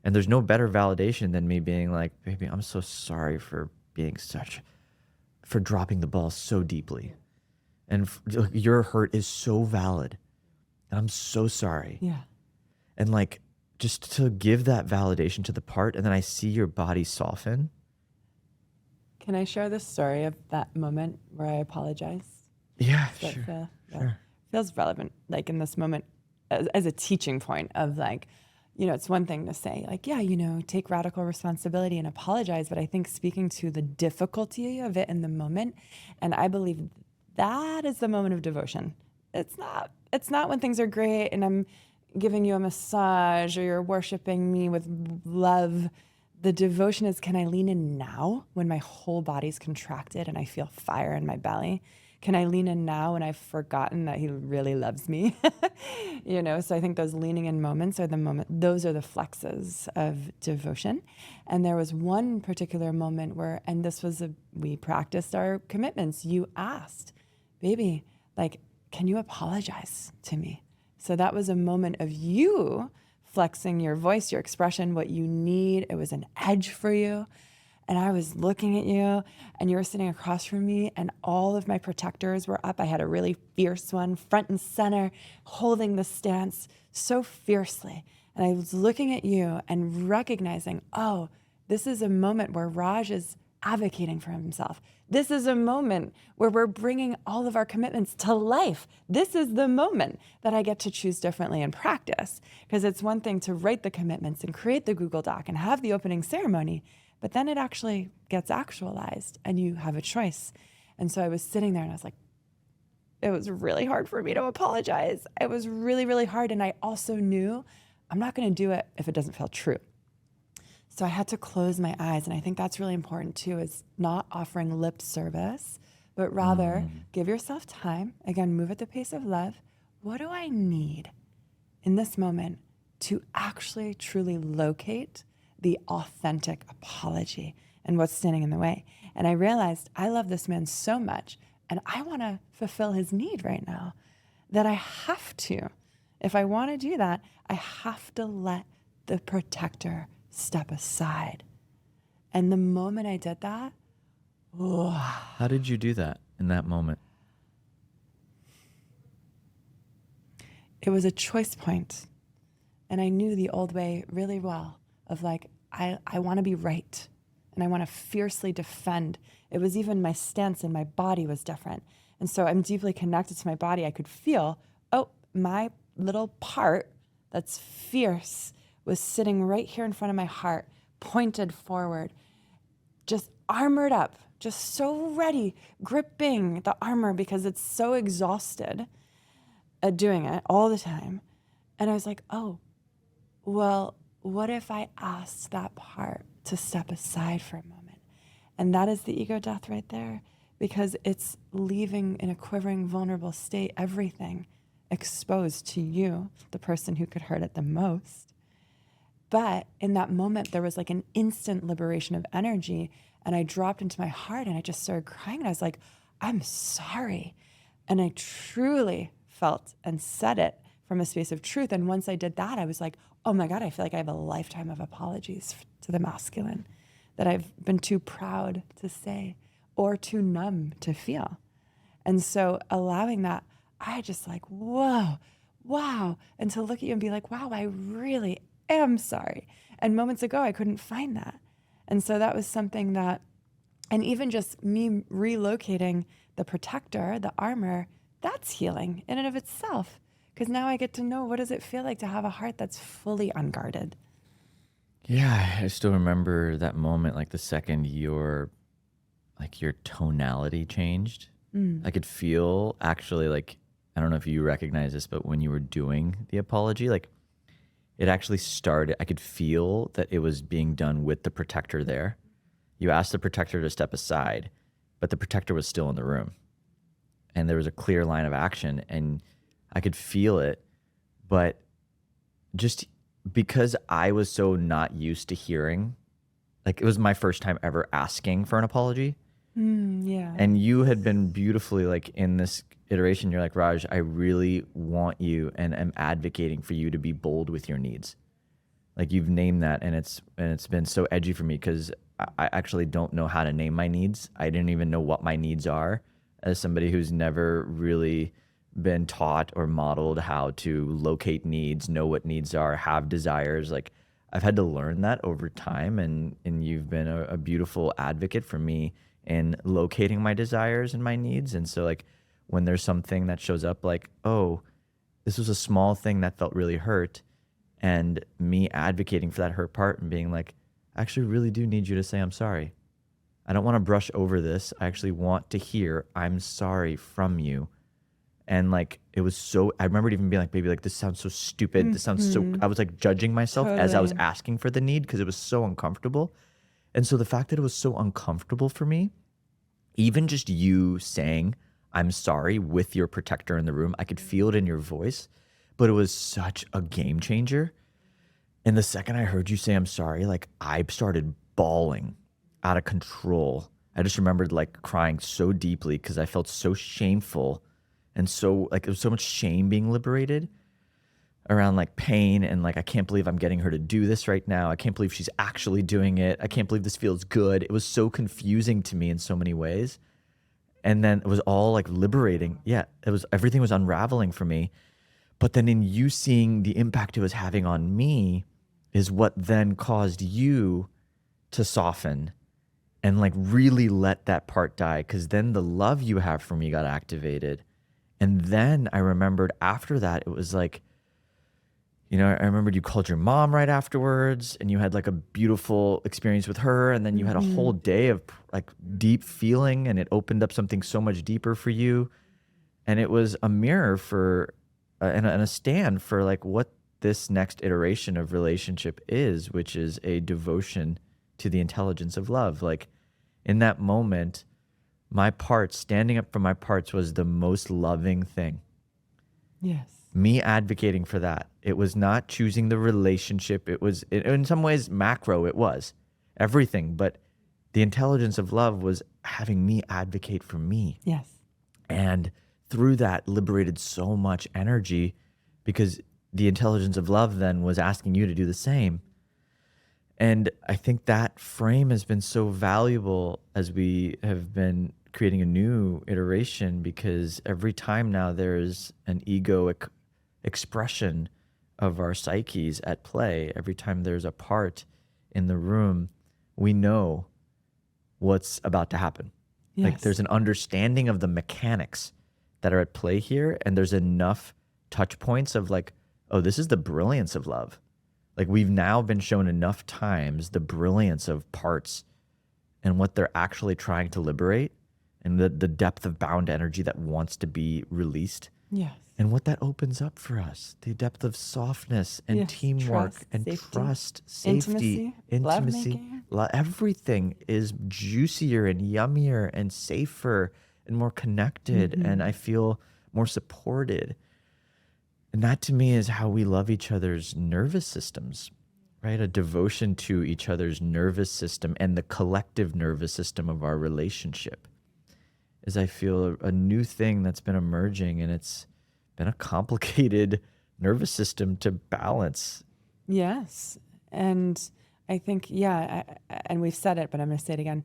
and there's no better validation than me being like, baby, I'm so sorry for dropping the ball so deeply. And your hurt is so valid. And I'm so sorry. Yeah. And like, just to give that validation to the part, and then I see your body soften. Can I share the story of that moment where I apologized? Yeah, Sure. Sure. Feels relevant, like in this moment, as a teaching point of like, it's one thing to say like, yeah, take radical responsibility and apologize. But I think speaking to the difficulty of it in the moment, and I believe that is the moment of devotion. It's not when things are great and I'm giving you a massage or you're worshiping me with love. The devotion is, can I lean in now when my whole body's contracted and I feel fire in my belly? Can I lean in now when I've forgotten that he really loves me? So I think those leaning in moments are those are the flexes of devotion. And there was one particular moment where, and this was we practiced our commitments. You asked, baby, like, can you apologize to me? So that was a moment of you flexing your voice, your expression, what you need. It was an edge for you. And I was looking at you and you were sitting across from me and all of my protectors were up. I had a really fierce one, front and center, holding the stance so fiercely. And I was looking at you and recognizing, this is a moment where Raj is advocating for himself. This is a moment where we're bringing all of our commitments to life. This is the moment that I get to choose differently in practice. Because it's one thing to write the commitments and create the Google Doc and have the opening ceremony, but then it actually gets actualized and you have a choice. And so I was sitting there and I was like, it was really hard for me to apologize. It was really, really hard. And I also knew I'm not going to do it if it doesn't feel true. So I had to close my eyes. And I think that's really important too, is not offering lip service, but rather give yourself time. Again, move at the pace of love. What do I need in this moment to actually truly locate the authentic apology and what's standing in the way. And I realized I love this man so much and I want to fulfill his need right now that I have to. If I want to do that, I have to let the protector step aside. And the moment I did that, How did you do that in that moment? it was a choice point. And I knew the old way really well of like, I want to be right. And I want to fiercely defend. It was even my stance in my body was different. And so I'm deeply connected to my body. I could feel, oh, my little part that's fierce was sitting right here in front of my heart, pointed forward, just armored up, just so ready, gripping the armor because it's so exhausted at doing it all the time. And I was like, oh, well, what if I asked that part to step aside for a moment? And that is the ego death right there, because it's leaving in a quivering, vulnerable state everything exposed to you, the person who could hurt it the most. But in that moment, there was like an instant liberation of energy. And I dropped into my heart and I just started crying. And I was like, I'm sorry. And I truly felt and said it from a space of truth. And once I did that, I was like, oh my God, I feel like I have a lifetime of apologies to the masculine that I've been too proud to say or too numb to feel. And so allowing that, I just like, whoa, wow. And to look at you and be like, wow, I really am sorry. And moments ago, I couldn't find that. And so that was something that, and even just me relocating the protector, the armor, that's healing in and of itself. Because now I get to know, what does it feel like to have a heart that's fully unguarded? Yeah, I still remember that moment, like the second your tonality changed. I could feel actually, like, I don't know if you recognize this, but when you were doing the apology, like it actually started, I could feel that it was being done with the protector there. You asked the protector to step aside, but the protector was still in the room. And there was a clear line of action and I could feel it. But just because I was so not used to hearing, like it was my first time ever asking for an apology. Yeah. And you had been beautifully, like, in this iteration, you're like, Raj, I really want you and am advocating for you to be bold with your needs. Like, you've named that, and it's been so edgy for me because I actually don't know how to name my needs. I didn't even know what my needs are as somebody who's never really been taught or modeled how to locate needs, know what needs are, have desires. Like, I've had to learn that over time, and you've been a beautiful advocate for me in locating my desires and my needs. And so, like, when there's something that shows up, like, oh, this was a small thing that felt really hurt, and me advocating for that hurt part and being like, I actually really do need you to say I'm sorry. I don't want to brush over this. I actually want to hear I'm sorry from you. And like, it was so, I remember it even being like, baby, like, this sounds so stupid. This sounds so, I was like judging myself as I was asking for the need because it was so uncomfortable. And so the fact that it was so uncomfortable for me, even just you saying I'm sorry with your protector in the room, I could feel it in your voice, but it was such a game changer. And the second I heard you say I'm sorry, like, I started bawling out of control. I just remembered like crying so deeply because I felt so shameful and so, like, it was so much shame being liberated around like pain and like, I can't believe I'm getting her to do this right now. I can't believe she's actually doing it. I can't believe this feels good. It was so confusing to me in so many ways. And then it was all like liberating. Yeah, everything was unraveling for me. But then in you seeing the impact it was having on me is what then caused you to soften and like really let that part die. Because then the love you have for me got activated. And then I remembered after that, it was like, you know, I remembered you called your mom right afterwards and you had like a beautiful experience with her. And then you had a whole day of like deep feeling and it opened up something so much deeper for you. And it was a mirror for, and a stand for like what this next iteration of relationship is, which is a devotion to the intelligence of love. Like, in that moment, my parts, standing up for my parts was the most loving thing. Yes. Me advocating for that. It was not choosing the relationship. It was, in some ways, macro, it was everything. But the intelligence of love was having me advocate for me. Yes. And through that, liberated so much energy, because the intelligence of love then was asking you to do the same. And I think that frame has been so valuable as we have been creating a new iteration, because every time now there's an egoic expression of our psyches at play. Every time there's a part in the room, we know what's about to happen. Yes. Like there's an understanding of the mechanics that are at play here, and there's enough touch points of like, oh, this is the brilliance of love. Like we've now been shown enough times the brilliance of parts and what they're actually trying to liberate, and the depth of bound energy that wants to be released. Yes. And what that opens up for us, the depth of softness and Yes. teamwork Trust, and safety, trust, safety, intimacy. lovemaking. Everything is juicier and yummier and safer and more connected. And I feel more supported. And that to me is how we love each other's nervous systems, right? A devotion to each other's nervous system and the collective nervous system of our relationship is, I feel, a new thing that's been emerging, and it's been a complicated nervous system to balance. Yes. And I think, and we've said it, but I'm going to say it again,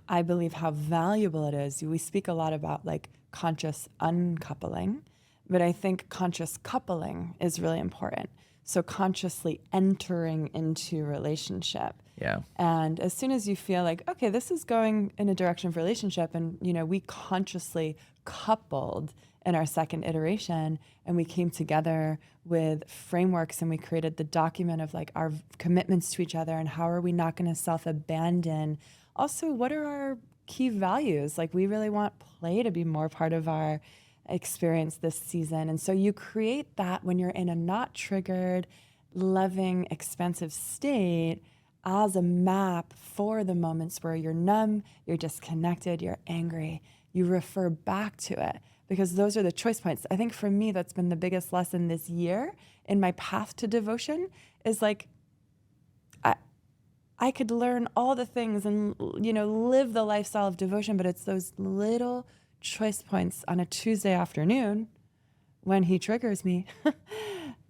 I believe how valuable it is. We speak a lot about like conscious uncoupling, but I think conscious coupling is really important. So consciously entering into relationship. Yeah. And as soon as you feel like, okay, this is going in a direction of relationship, and we consciously coupled in our second iteration, and we came together with frameworks, and we created the document of like our commitments to each other, and how are we not going to self-abandon. Also, what are our key values? Like we really want play to be more part of our experience this season. And so you create that when you're in a not triggered, loving, expansive state as a map for the moments where you're numb, you're disconnected, you're angry. You refer back to it, because those are the choice points. I think for me, that's been the biggest lesson this year in my path to devotion, is like, I could learn all the things and, live the lifestyle of devotion, but it's those little choice points on a Tuesday afternoon when he triggers me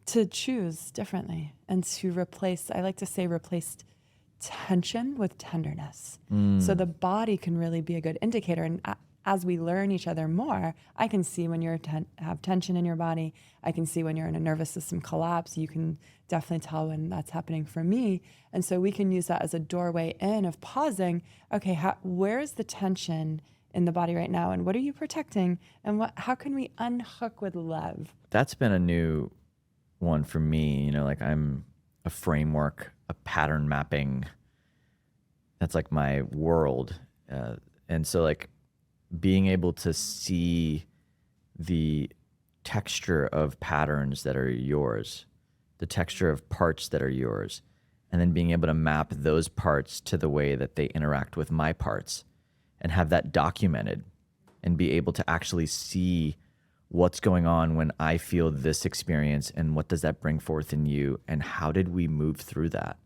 to choose differently and to replace, I like to say, replaced tension with tenderness. So the body can really be a good indicator. And as we learn each other more, I can see when you have tension in your body. I can see when you're in a nervous system collapse. You can definitely tell when that's happening for me. And so we can use that as a doorway in of pausing. Okay, where's the tension in the body right now, and what are you protecting, and how can we unhook with love? That's been a new one for me. Like I'm a framework, a pattern mapping. That's like my world. And so like being able to see the texture of patterns that are yours, the texture of parts that are yours, and then being able to map those parts to the way that they interact with my parts, and have that documented, and be able to actually see what's going on when I feel this experience, and what does that bring forth in you, and how did we move through that?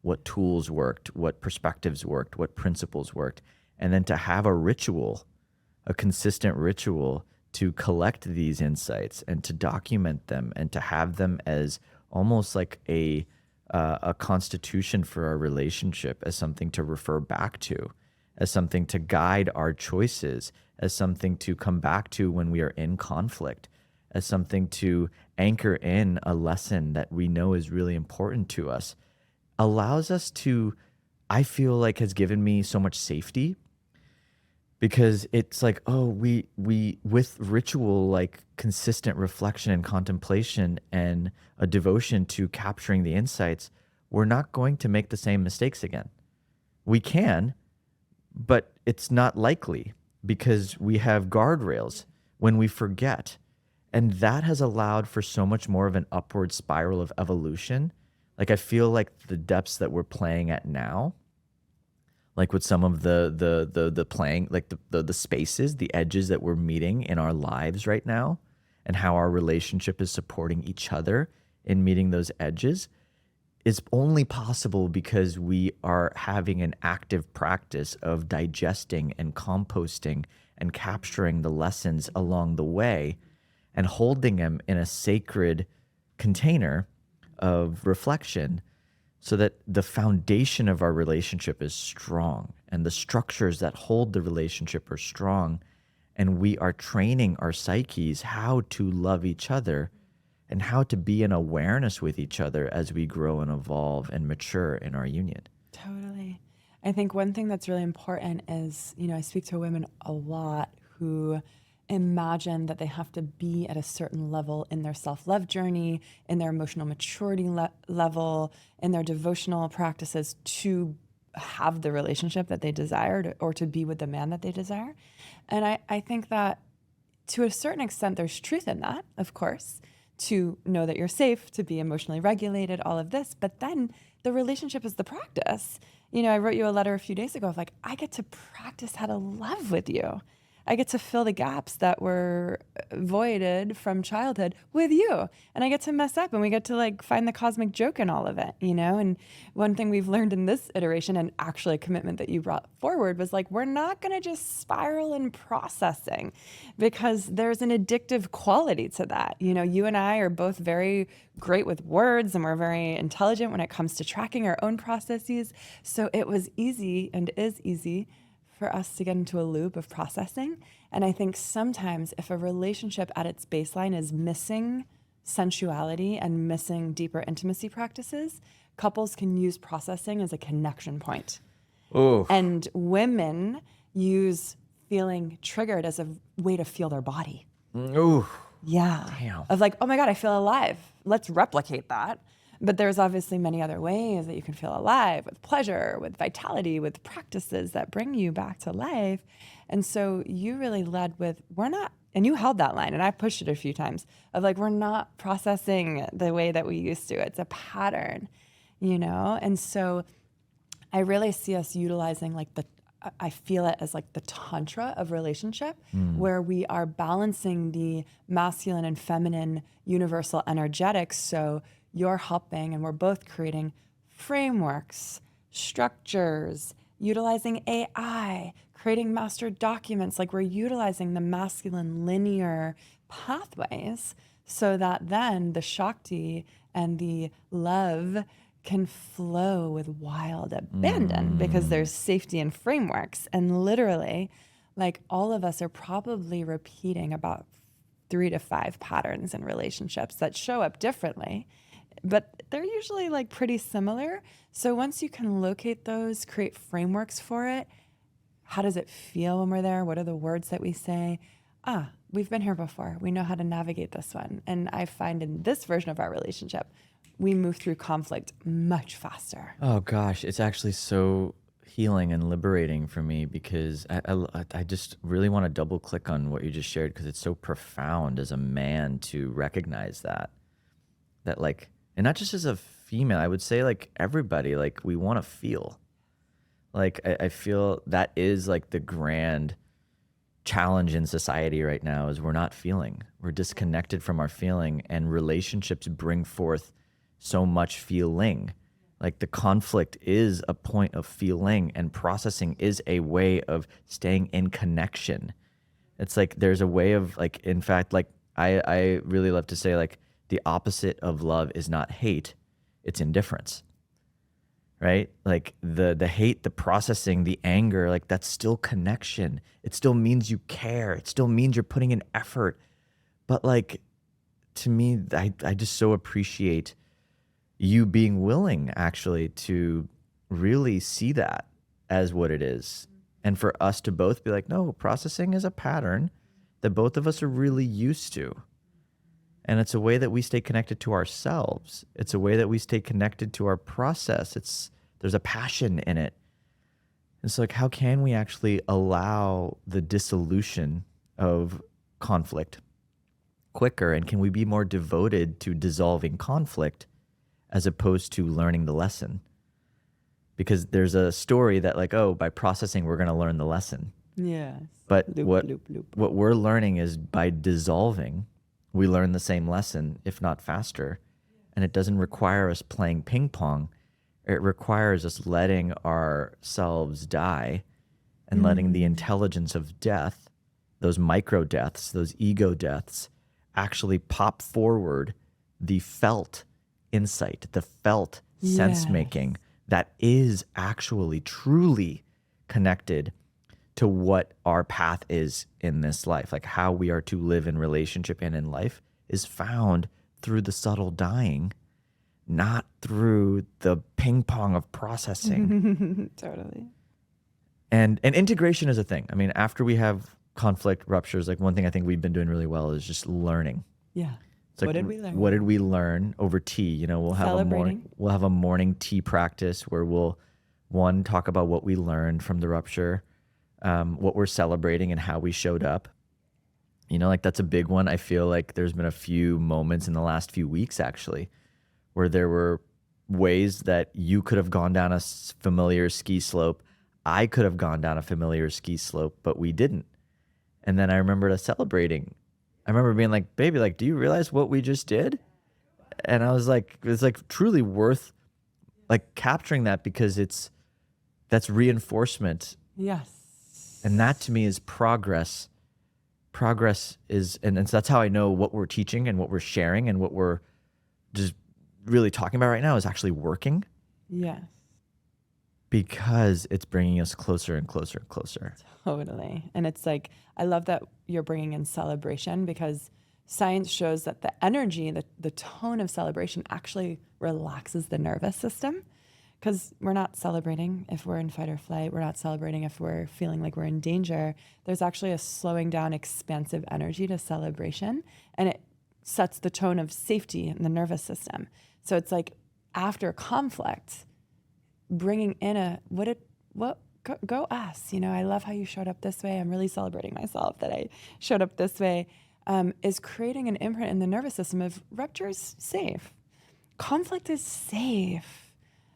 What tools worked, what perspectives worked, what principles worked, and then to have a ritual, a consistent ritual to collect these insights and to document them, and to have them as almost like a constitution for our relationship, as something to refer back to, as something to guide our choices, as something to come back to when we are in conflict, as something to anchor in a lesson that we know is really important to us, allows us to, I feel like, has given me so much safety, because it's like, oh, we with ritual, like consistent reflection and contemplation and a devotion to capturing the insights, we're not going to make the same mistakes again. We can, but it's not likely, because we have guardrails when we forget. And that has allowed for so much more of an upward spiral of evolution. Like I feel like the depths that we're playing at now, like with some of the playing, like the spaces, the edges that we're meeting in our lives right now, and how our relationship is supporting each other in meeting those edges is only possible because we are having an active practice of digesting and composting and capturing the lessons along the way and holding them in a sacred container of reflection so that the foundation of our relationship is strong and the structures that hold the relationship are strong, and we are training our psyches how to love each other and how to be in awareness with each other as we grow and evolve and mature in our union. Totally. I think one thing that's really important is, I speak to women a lot who imagine that they have to be at a certain level in their self-love journey, in their emotional maturity level, in their devotional practices to have the relationship that they desire or to be with the man that they desire. And I think that to a certain extent, there's truth in that, of course, to know that you're safe, to be emotionally regulated, all of this. But then the relationship is the practice. I wrote you a letter a few days ago of like, I get to practice how to love with you. I get to fill the gaps that were voided from childhood with you. And I get to mess up and we get to like find the cosmic joke in all of it, And one thing we've learned in this iteration, and actually a commitment that you brought forward, was like, we're not going to just spiral in processing because there's an addictive quality to that. You and I are both very great with words and we're very intelligent when it comes to tracking our own processes. So it was easy and is easy for us to get into a loop of processing. And I think sometimes if a relationship at its baseline is missing sensuality and missing deeper intimacy practices, couples can use processing as a connection point. Ooh. And women use feeling triggered as a way to feel their body. Ooh. Yeah. Damn. Of like, oh my God, I feel alive. Let's replicate that. But there's obviously many other ways that you can feel alive, with pleasure, with vitality, with practices that bring you back to life. And so you really led with, we're not, and you held that line, and I pushed it a few times, of like, we're not processing the way that we used to. It's a pattern, And so I really see us utilizing like I feel it as like the tantra of relationship, where we are balancing the masculine and feminine universal energetics. So you're helping and we're both creating frameworks, structures, utilizing AI, creating master documents. Like we're utilizing the masculine linear pathways so that then the Shakti and the love can flow with wild abandon because there's safety and frameworks. And literally, like all of us are probably repeating about 3 to 5 patterns in relationships that show up differently, but they're usually like pretty similar. So once you can locate those, create frameworks for it, how does it feel when we're there? What are the words that we say? We've been here before. We know how to navigate this one. And I find in this version of our relationship, we move through conflict much faster. Oh gosh, it's actually so healing and liberating for me because I just really want to double click on what you just shared because it's so profound as a man to recognize that like, and not just as a female, I would say like everybody, like we want to feel. Like I feel that is like the grand challenge in society right now is we're not feeling. We're disconnected from our feeling, and relationships bring forth so much feeling. Like the conflict is a point of feeling, and processing is a way of staying in connection. It's like there's a way of like, in fact, like I really love to say like the opposite of love is not hate, it's indifference. Right? Like the hate, the processing, the anger, like that's still connection. It still means you care. It still means you're putting in effort. But like, to me, I just so appreciate you being willing actually to really see that as what it is. And for us to both be like, no, processing is a pattern that both of us are really used to. And it's a way that we stay connected to ourselves. It's a way that we stay connected to our process. There's a passion in it. It's like, how can we actually allow the dissolution of conflict quicker? And can we be more devoted to dissolving conflict as opposed to learning the lesson? Because there's a story that like, oh, by processing, we're going to learn the lesson. Yes. But loop. what we're learning is by dissolving, we learn the same lesson, if not faster. And it doesn't require us playing ping pong. It requires us letting ourselves die and letting the intelligence of death, those micro deaths, those ego deaths, actually pop forward the felt insight, the felt sense making that is actually truly connected to what our path is in this life. Like how we are to live in relationship and in life is found through the subtle dying, not through the ping pong of processing. Totally. And integration is a thing. I mean, after we have conflict ruptures, like one thing I think we've been doing really well is just learning. Yeah. It's like, what did we learn? What did we learn over tea? You know, we'll have a morning tea practice where we'll talk about what we learned from the rupture, what we're celebrating and how we showed up. You know, like that's a big one. I feel like there's been a few moments in the last few weeks actually where there were ways that you could have gone down a familiar ski slope. I could have gone down a familiar ski slope, but we didn't. And then I remember us celebrating. I remember being like, baby, like, do you realize what we just did? And I was like, it's like truly worth like capturing that because that's reinforcement. Yes. And that to me is progress. Progress is, and so that's how I know what we're teaching and what we're sharing and what we're just really talking about right now is actually working. Yes. Because it's bringing us closer and closer and closer. Totally. And it's like, I love that you're bringing in celebration because science shows that the energy, the tone of celebration actually relaxes the nervous system because we're not celebrating if we're in fight or flight. We're not celebrating if we're feeling like we're in danger. There's actually a slowing down, expansive energy to celebration, and it sets the tone of safety in the nervous system. So it's like after conflict, bringing in go us, you know, I love how you showed up this way. I'm really celebrating myself that I showed up this way, is creating an imprint in the nervous system of rupture is safe. Conflict is safe.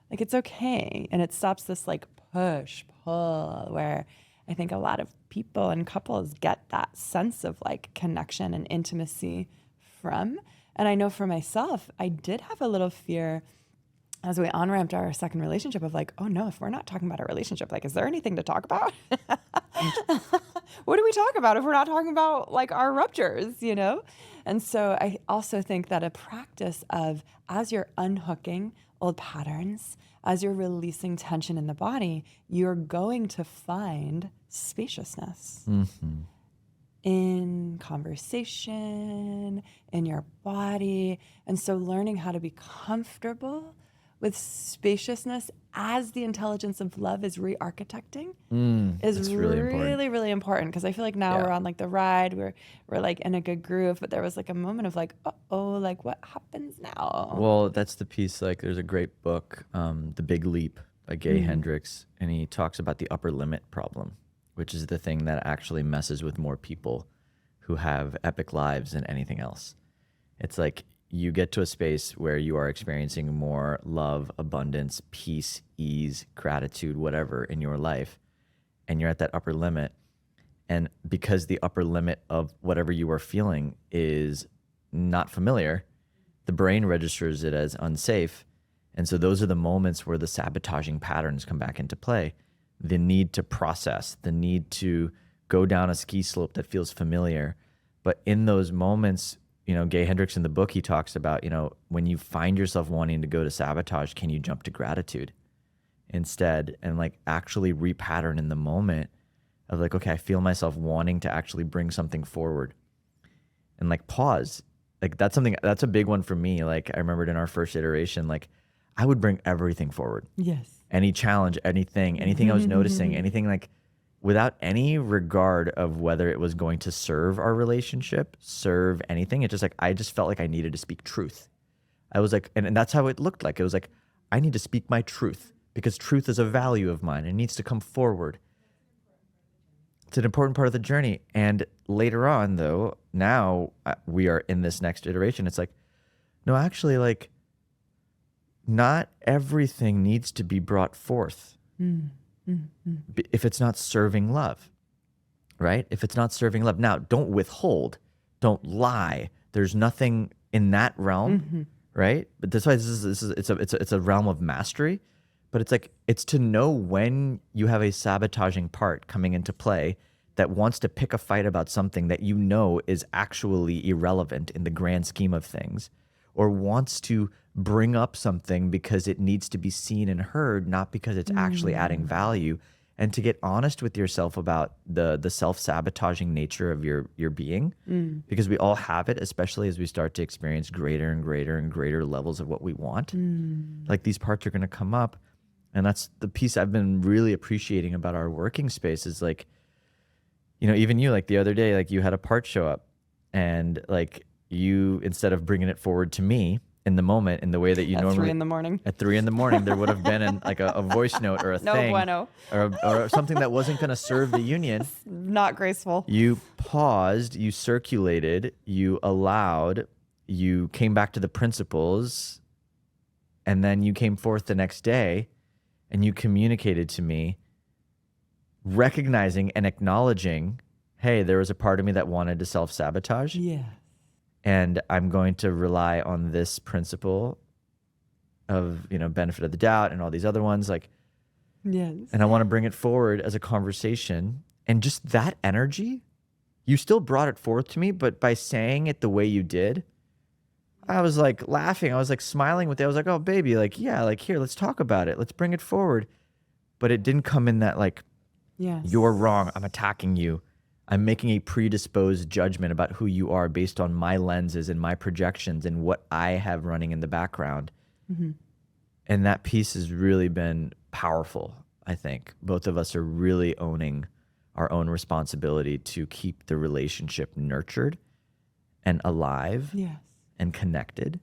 Like it's okay. And it stops this like push, pull, where I think a lot of people and couples get that sense of like connection and intimacy from. And I know for myself, I did have a little fear as we on-ramped our second relationship of like, oh no, if we're not talking about our relationship, like, is there anything to talk about? What do we talk about if we're not talking about like our ruptures, you know? And so I also think that a practice of, as you're unhooking old patterns, as you're releasing tension in the body, you're going to find spaciousness. In conversation, in your body. And so learning how to be comfortable with spaciousness as the intelligence of love is re-architecting is really important. Because I feel like now we're on like the ride, we're like in a good groove, but there was like a moment of like, uh-oh, like what happens now? Well, that's the piece. Like there's a great book, The Big Leap by Gay Hendricks, and he talks about the upper limit problem, which is the thing that actually messes with more people who have epic lives than anything else. It's like you get to a space where you are experiencing more love, abundance, peace, ease, gratitude, whatever in your life, and you're at that upper limit. And because the upper limit of whatever you are feeling is not familiar, the brain registers it as unsafe. And so those are the moments where the sabotaging patterns come back into play. The need to process, the need to go down a ski slope that feels familiar. But in those moments, you know, Gay Hendricks in the book, he talks about, you know, when you find yourself wanting to go to sabotage, can you jump to gratitude instead and like actually repattern in the moment of like, okay, I feel myself wanting to actually bring something forward and like pause. Like that's a big one for me. Like I remembered in our first iteration, like I would bring everything forward. Yes. Any challenge, anything I was noticing, anything like without any regard of whether it was going to serve our relationship, serve anything. It just like, I just felt like I needed to speak truth. I was like, and that's how it looked like. It was like, I need to speak my truth because truth is a value of mine. It needs to come forward. It's an important part of the journey. And later on though, now we are in this next iteration. It's like, no, actually like not everything needs to be brought forth. If it's not serving love, right? If it's not serving love. Now, don't withhold, don't lie, There's nothing in that realm, Mm-hmm. right? But that's why it's a realm of mastery. But it's like, it's to know when you have a sabotaging part coming into play that wants to pick a fight about something that you know is actually irrelevant in the grand scheme of things, or wants to bring up something because it needs to be seen and heard, not because it's actually adding value. And to get honest with yourself about the self-sabotaging nature of your being, because we all have it, especially as we start to experience greater and greater and greater levels of what we want. Like, these parts are going to come up. And that's the piece I've been really appreciating about our working space is like, you know, even you, like the other day, like you had a part show up, and like you, instead of bringing it forward to me in the moment in the way that you normally, At 3 in the morning. at 3 a.m, there would have been like a voice note or a No thing bueno. or something that wasn't going to serve the union. Not graceful. You paused, you circulated, you allowed, you came back to the principles, and then you came forth the next day and you communicated to me, recognizing and acknowledging, hey, there was a part of me that wanted to self-sabotage. Yeah. And I'm going to rely on this principle of, you know, benefit of the doubt and all these other ones. Like, Yes. and I want to bring it forward as a conversation. And just that energy, you still brought it forth to me, but by saying it the way you did, I was like laughing. I was like smiling with it. I was like, oh, baby, like, yeah, like, here, let's talk about it. Let's bring it forward. But it didn't come in that like, Yes. you're wrong, I'm attacking you. I'm making a predisposed judgment about who you are based on my lenses and my projections and what I have running in the background. And that piece has really been powerful, I think. Both of us are really owning our own responsibility to keep the relationship nurtured and alive Yes. and connected.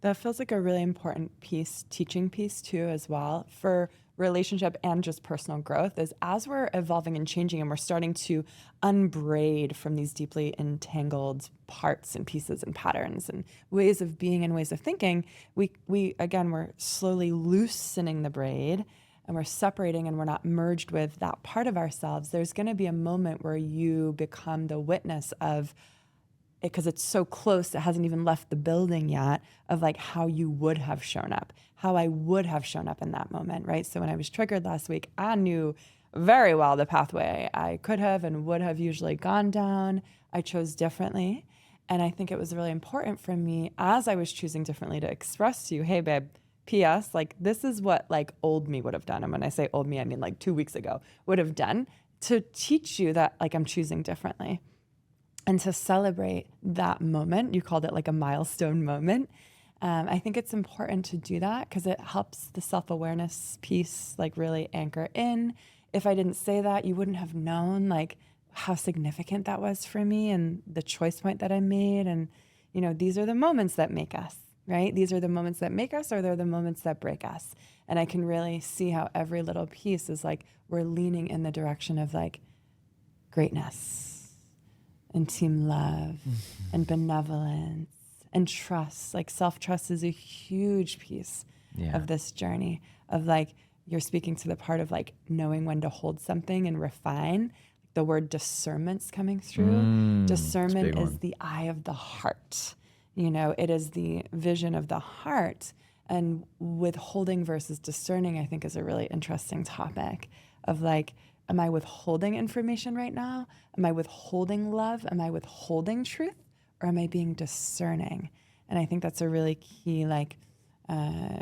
That feels like a really important piece, teaching piece too, as well, for relationship and just personal growth, is as we're evolving and changing and we're starting to unbraid from these deeply entangled parts and pieces and patterns and ways of being and ways of thinking, we again, we're slowly loosening the braid and we're separating and we're not merged with that part of ourselves. There's going to be a moment where you become the witness of, because it's so close, it hasn't even left the building yet, of like how you would have shown up, how I would have shown up in that moment, right? So when I was triggered last week, I knew very well the pathway I could have and would have usually gone down. I chose differently. And I think it was really important for me, as I was choosing differently, to express to you, hey, babe, P.S., like, this is what like old me would have done. And when I say old me, I mean like 2 weeks ago would have done, to teach you that like I'm choosing differently. And to celebrate that moment, you called it like a milestone moment. I think it's important to do that because it helps the self-awareness piece like really anchor in. If I didn't say that, you wouldn't have known like how significant that was for me and the choice point that I made. And, you know, these are the moments that make us, right? These are the moments that make us, or they're the moments that break us. And I can really see how every little piece is like we're leaning in the direction of like greatness and team love and benevolence and trust. Like self-trust is a huge piece of this journey of like, you're speaking to the part of like knowing when to hold something and refine. The word discernment's coming through. Discernment is the eye of the heart. You know, it is the vision of the heart. And withholding versus discerning, I think, is a really interesting topic of like, am I withholding information right now? Am I withholding love? Am I withholding truth? Or am I being discerning? And I think that's a really key like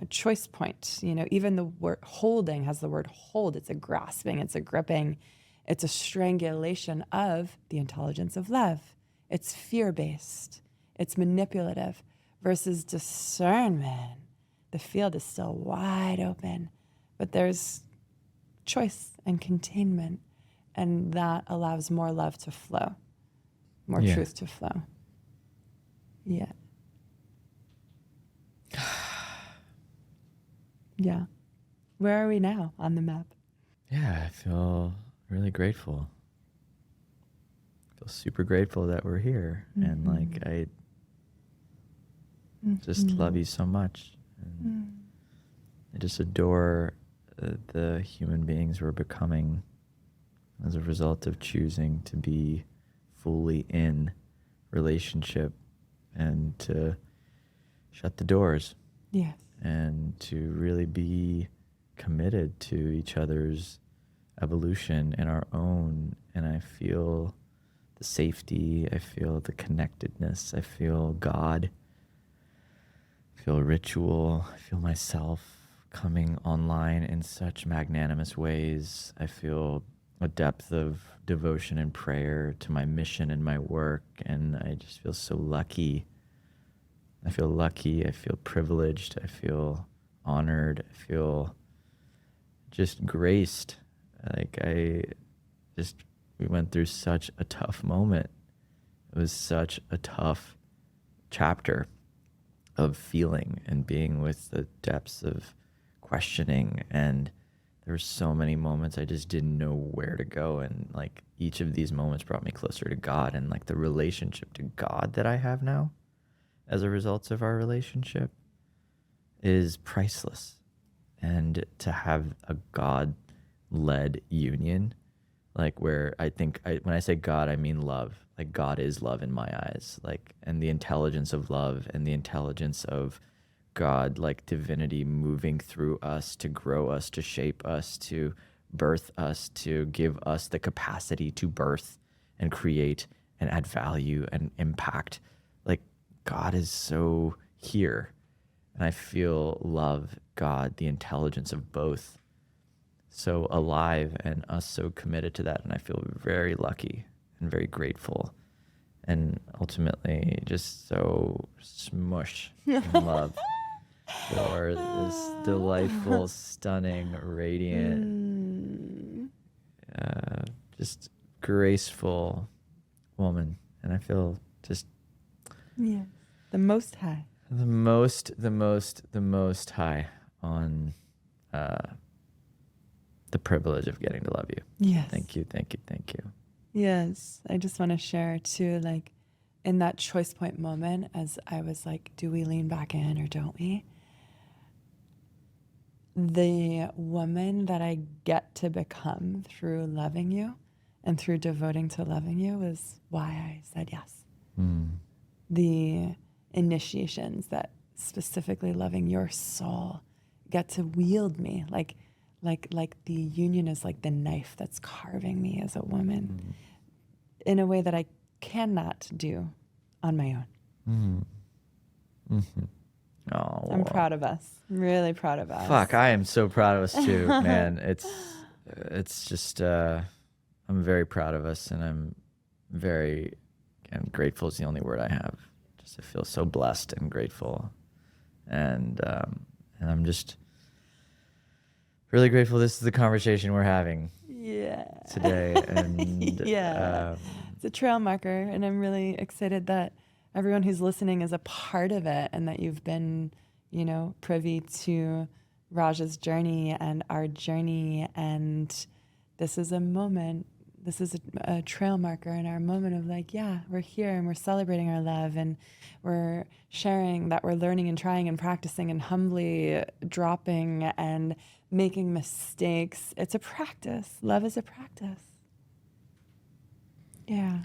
choice point. You know, even the word holding has the word hold. It's a grasping, it's a gripping, it's a strangulation of the intelligence of love. It's fear-based, it's manipulative, versus discernment. The field is still wide open, but there's choice and containment, and that allows more love to flow, more truth to flow. Yeah. Yeah. Where are we now on the map? Yeah, I feel really grateful. I feel super grateful that we're here. And like, I just love you so much. And I just adore the human beings we're becoming as a result of choosing to be fully in relationship and to shut the doors Yes. and to really be committed to each other's evolution and our own. And I feel the safety, I feel the connectedness, I feel God, I feel ritual, I feel myself coming online in such magnanimous ways. I feel a depth of devotion and prayer to my mission and my work, and I just feel so lucky. I feel lucky, I feel privileged, I feel honored, I feel just graced. Like we went through such a tough moment. It was such a tough chapter of feeling and being with the depths of questioning, and there were so many moments I just didn't know where to go, and like each of these moments brought me closer to God, and like the relationship to God that I have now as a result of our relationship is priceless. And to have a God-led union, like where when I say God, I mean love. Like God is love in my eyes, like, and the intelligence of love and the intelligence of God, like divinity moving through us to grow us, to shape us, to birth us, to give us the capacity to birth and create and add value and impact. Like God is so here. And I feel love, God, the intelligence of both, so alive, and us so committed to that. And I feel very lucky and very grateful, and ultimately just so smush in love for this delightful, stunning, radiant, just graceful woman. And I feel just The Most High. the most high on the privilege of getting to love you. Yes. Thank you. Yes. I just want to share too, like in that choice point moment, as I was like, do we lean back in or don't we? The woman that I get to become through loving you and through devoting to loving you is why I said yes. The initiations that specifically loving your soul get to wield me, like the union is like the knife that's carving me as a woman in a way that I cannot do on my own. Oh, I'm proud of us. I'm really proud of us. fuck, I am so proud of us too, man. It's just I'm very proud of us, and I'm grateful is the only word I have. Just I feel so blessed and grateful, and I'm just really grateful this is the conversation we're having today. And it's a trail marker, and I'm really excited that everyone who's listening is a part of it, and that you've been, privy to Raja's journey and our journey. And this is a moment, this is a trail marker in our moment of like, we're here and we're celebrating our love, and we're sharing that we're learning and trying and practicing and humbly dropping and making mistakes. It's a practice. Love is a practice. Yeah.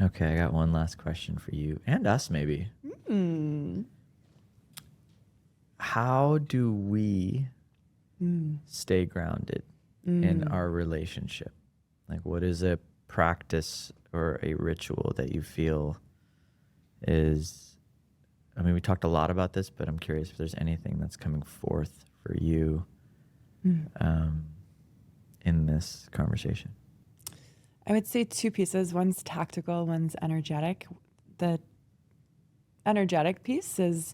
Okay, I got one last question for you and us, maybe. How do we stay grounded in our relationship? Like, what is a practice or a ritual that you feel is, I mean, we talked a lot about this, but I'm curious if there's anything that's coming forth for you in this conversation. I would say two pieces. One's tactical, one's energetic. The energetic piece is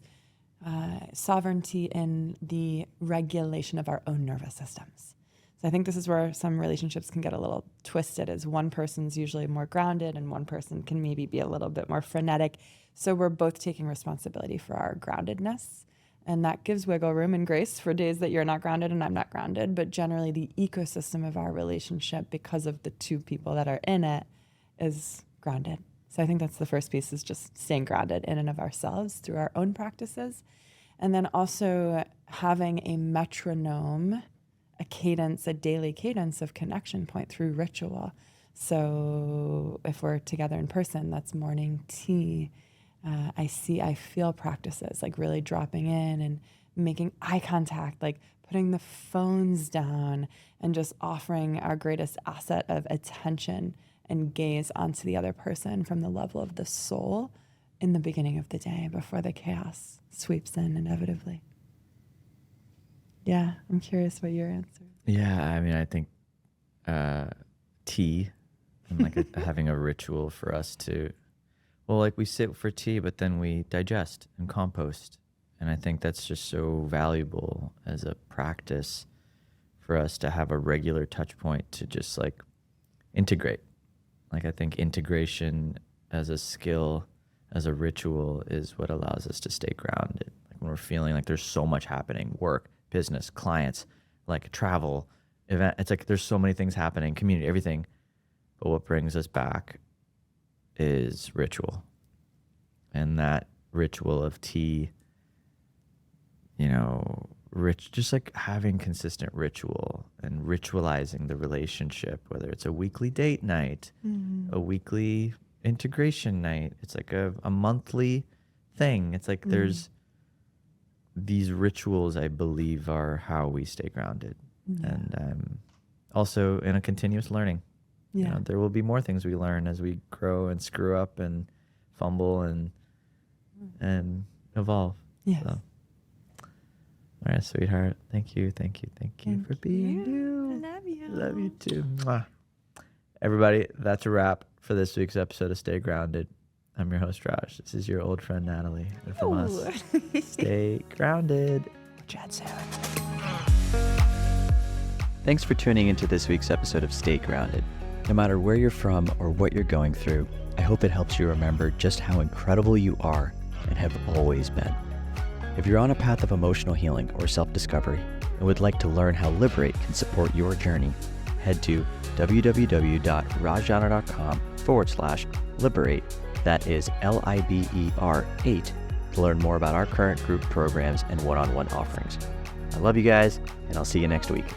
sovereignty in the regulation of our own nervous systems. So I think this is where some relationships can get a little twisted, as one person's usually more grounded and one person can maybe be a little bit more frenetic. So we're both taking responsibility for our groundedness. And that gives wiggle room and grace for days that you're not grounded and I'm not grounded. But generally the ecosystem of our relationship, because of the two people that are in it, is grounded. So I think that's the first piece, is just staying grounded in and of ourselves through our own practices. And then also having a metronome, a cadence, a daily cadence of connection point through ritual. So if we're together in person, that's morning tea. I feel practices like really dropping in and making eye contact, like putting the phones down and just offering our greatest asset of attention and gaze onto the other person from the level of the soul in the beginning of the day before the chaos sweeps in inevitably. Yeah, I'm curious what your answer is. Yeah, I mean, I think tea and like having a ritual for us to, well, like we sit for tea, but then we digest and compost. And I think that's just so valuable as a practice for us to have a regular touch point to just like integrate. Like I think integration as a skill, as a ritual is what allows us to stay grounded. Like when we're feeling like there's so much happening, work, business, clients, like travel, event. It's like there's so many things happening, community, everything. But what brings us back is ritual. And that ritual of tea, you know, just like having consistent ritual and ritualizing the relationship, whether it's a weekly date night, a weekly integration night, it's like a monthly thing. It's like there's these rituals, I believe, are how we stay grounded. And also in a continuous learning. You know, there will be more things we learn as we grow and screw up and fumble and evolve. Yes. So. All right, sweetheart. Thank you for being you. I love you. Love you too. Mwah. Everybody, that's a wrap for this week's episode of Stay Grounded. I'm your host, Raj. This is your old friend, Natalie. And from us, stay grounded. Chat soon. Thanks for tuning into this week's episode of Stay Grounded. No matter where you're from or what you're going through, I hope it helps you remember just how incredible you are and have always been. If you're on a path of emotional healing or self-discovery and would like to learn how Liberate can support your journey, head to www.rajana.com/liberate. That is LIBER8 to learn more about our current group programs and one-on-one offerings. I love you guys, and I'll see you next week.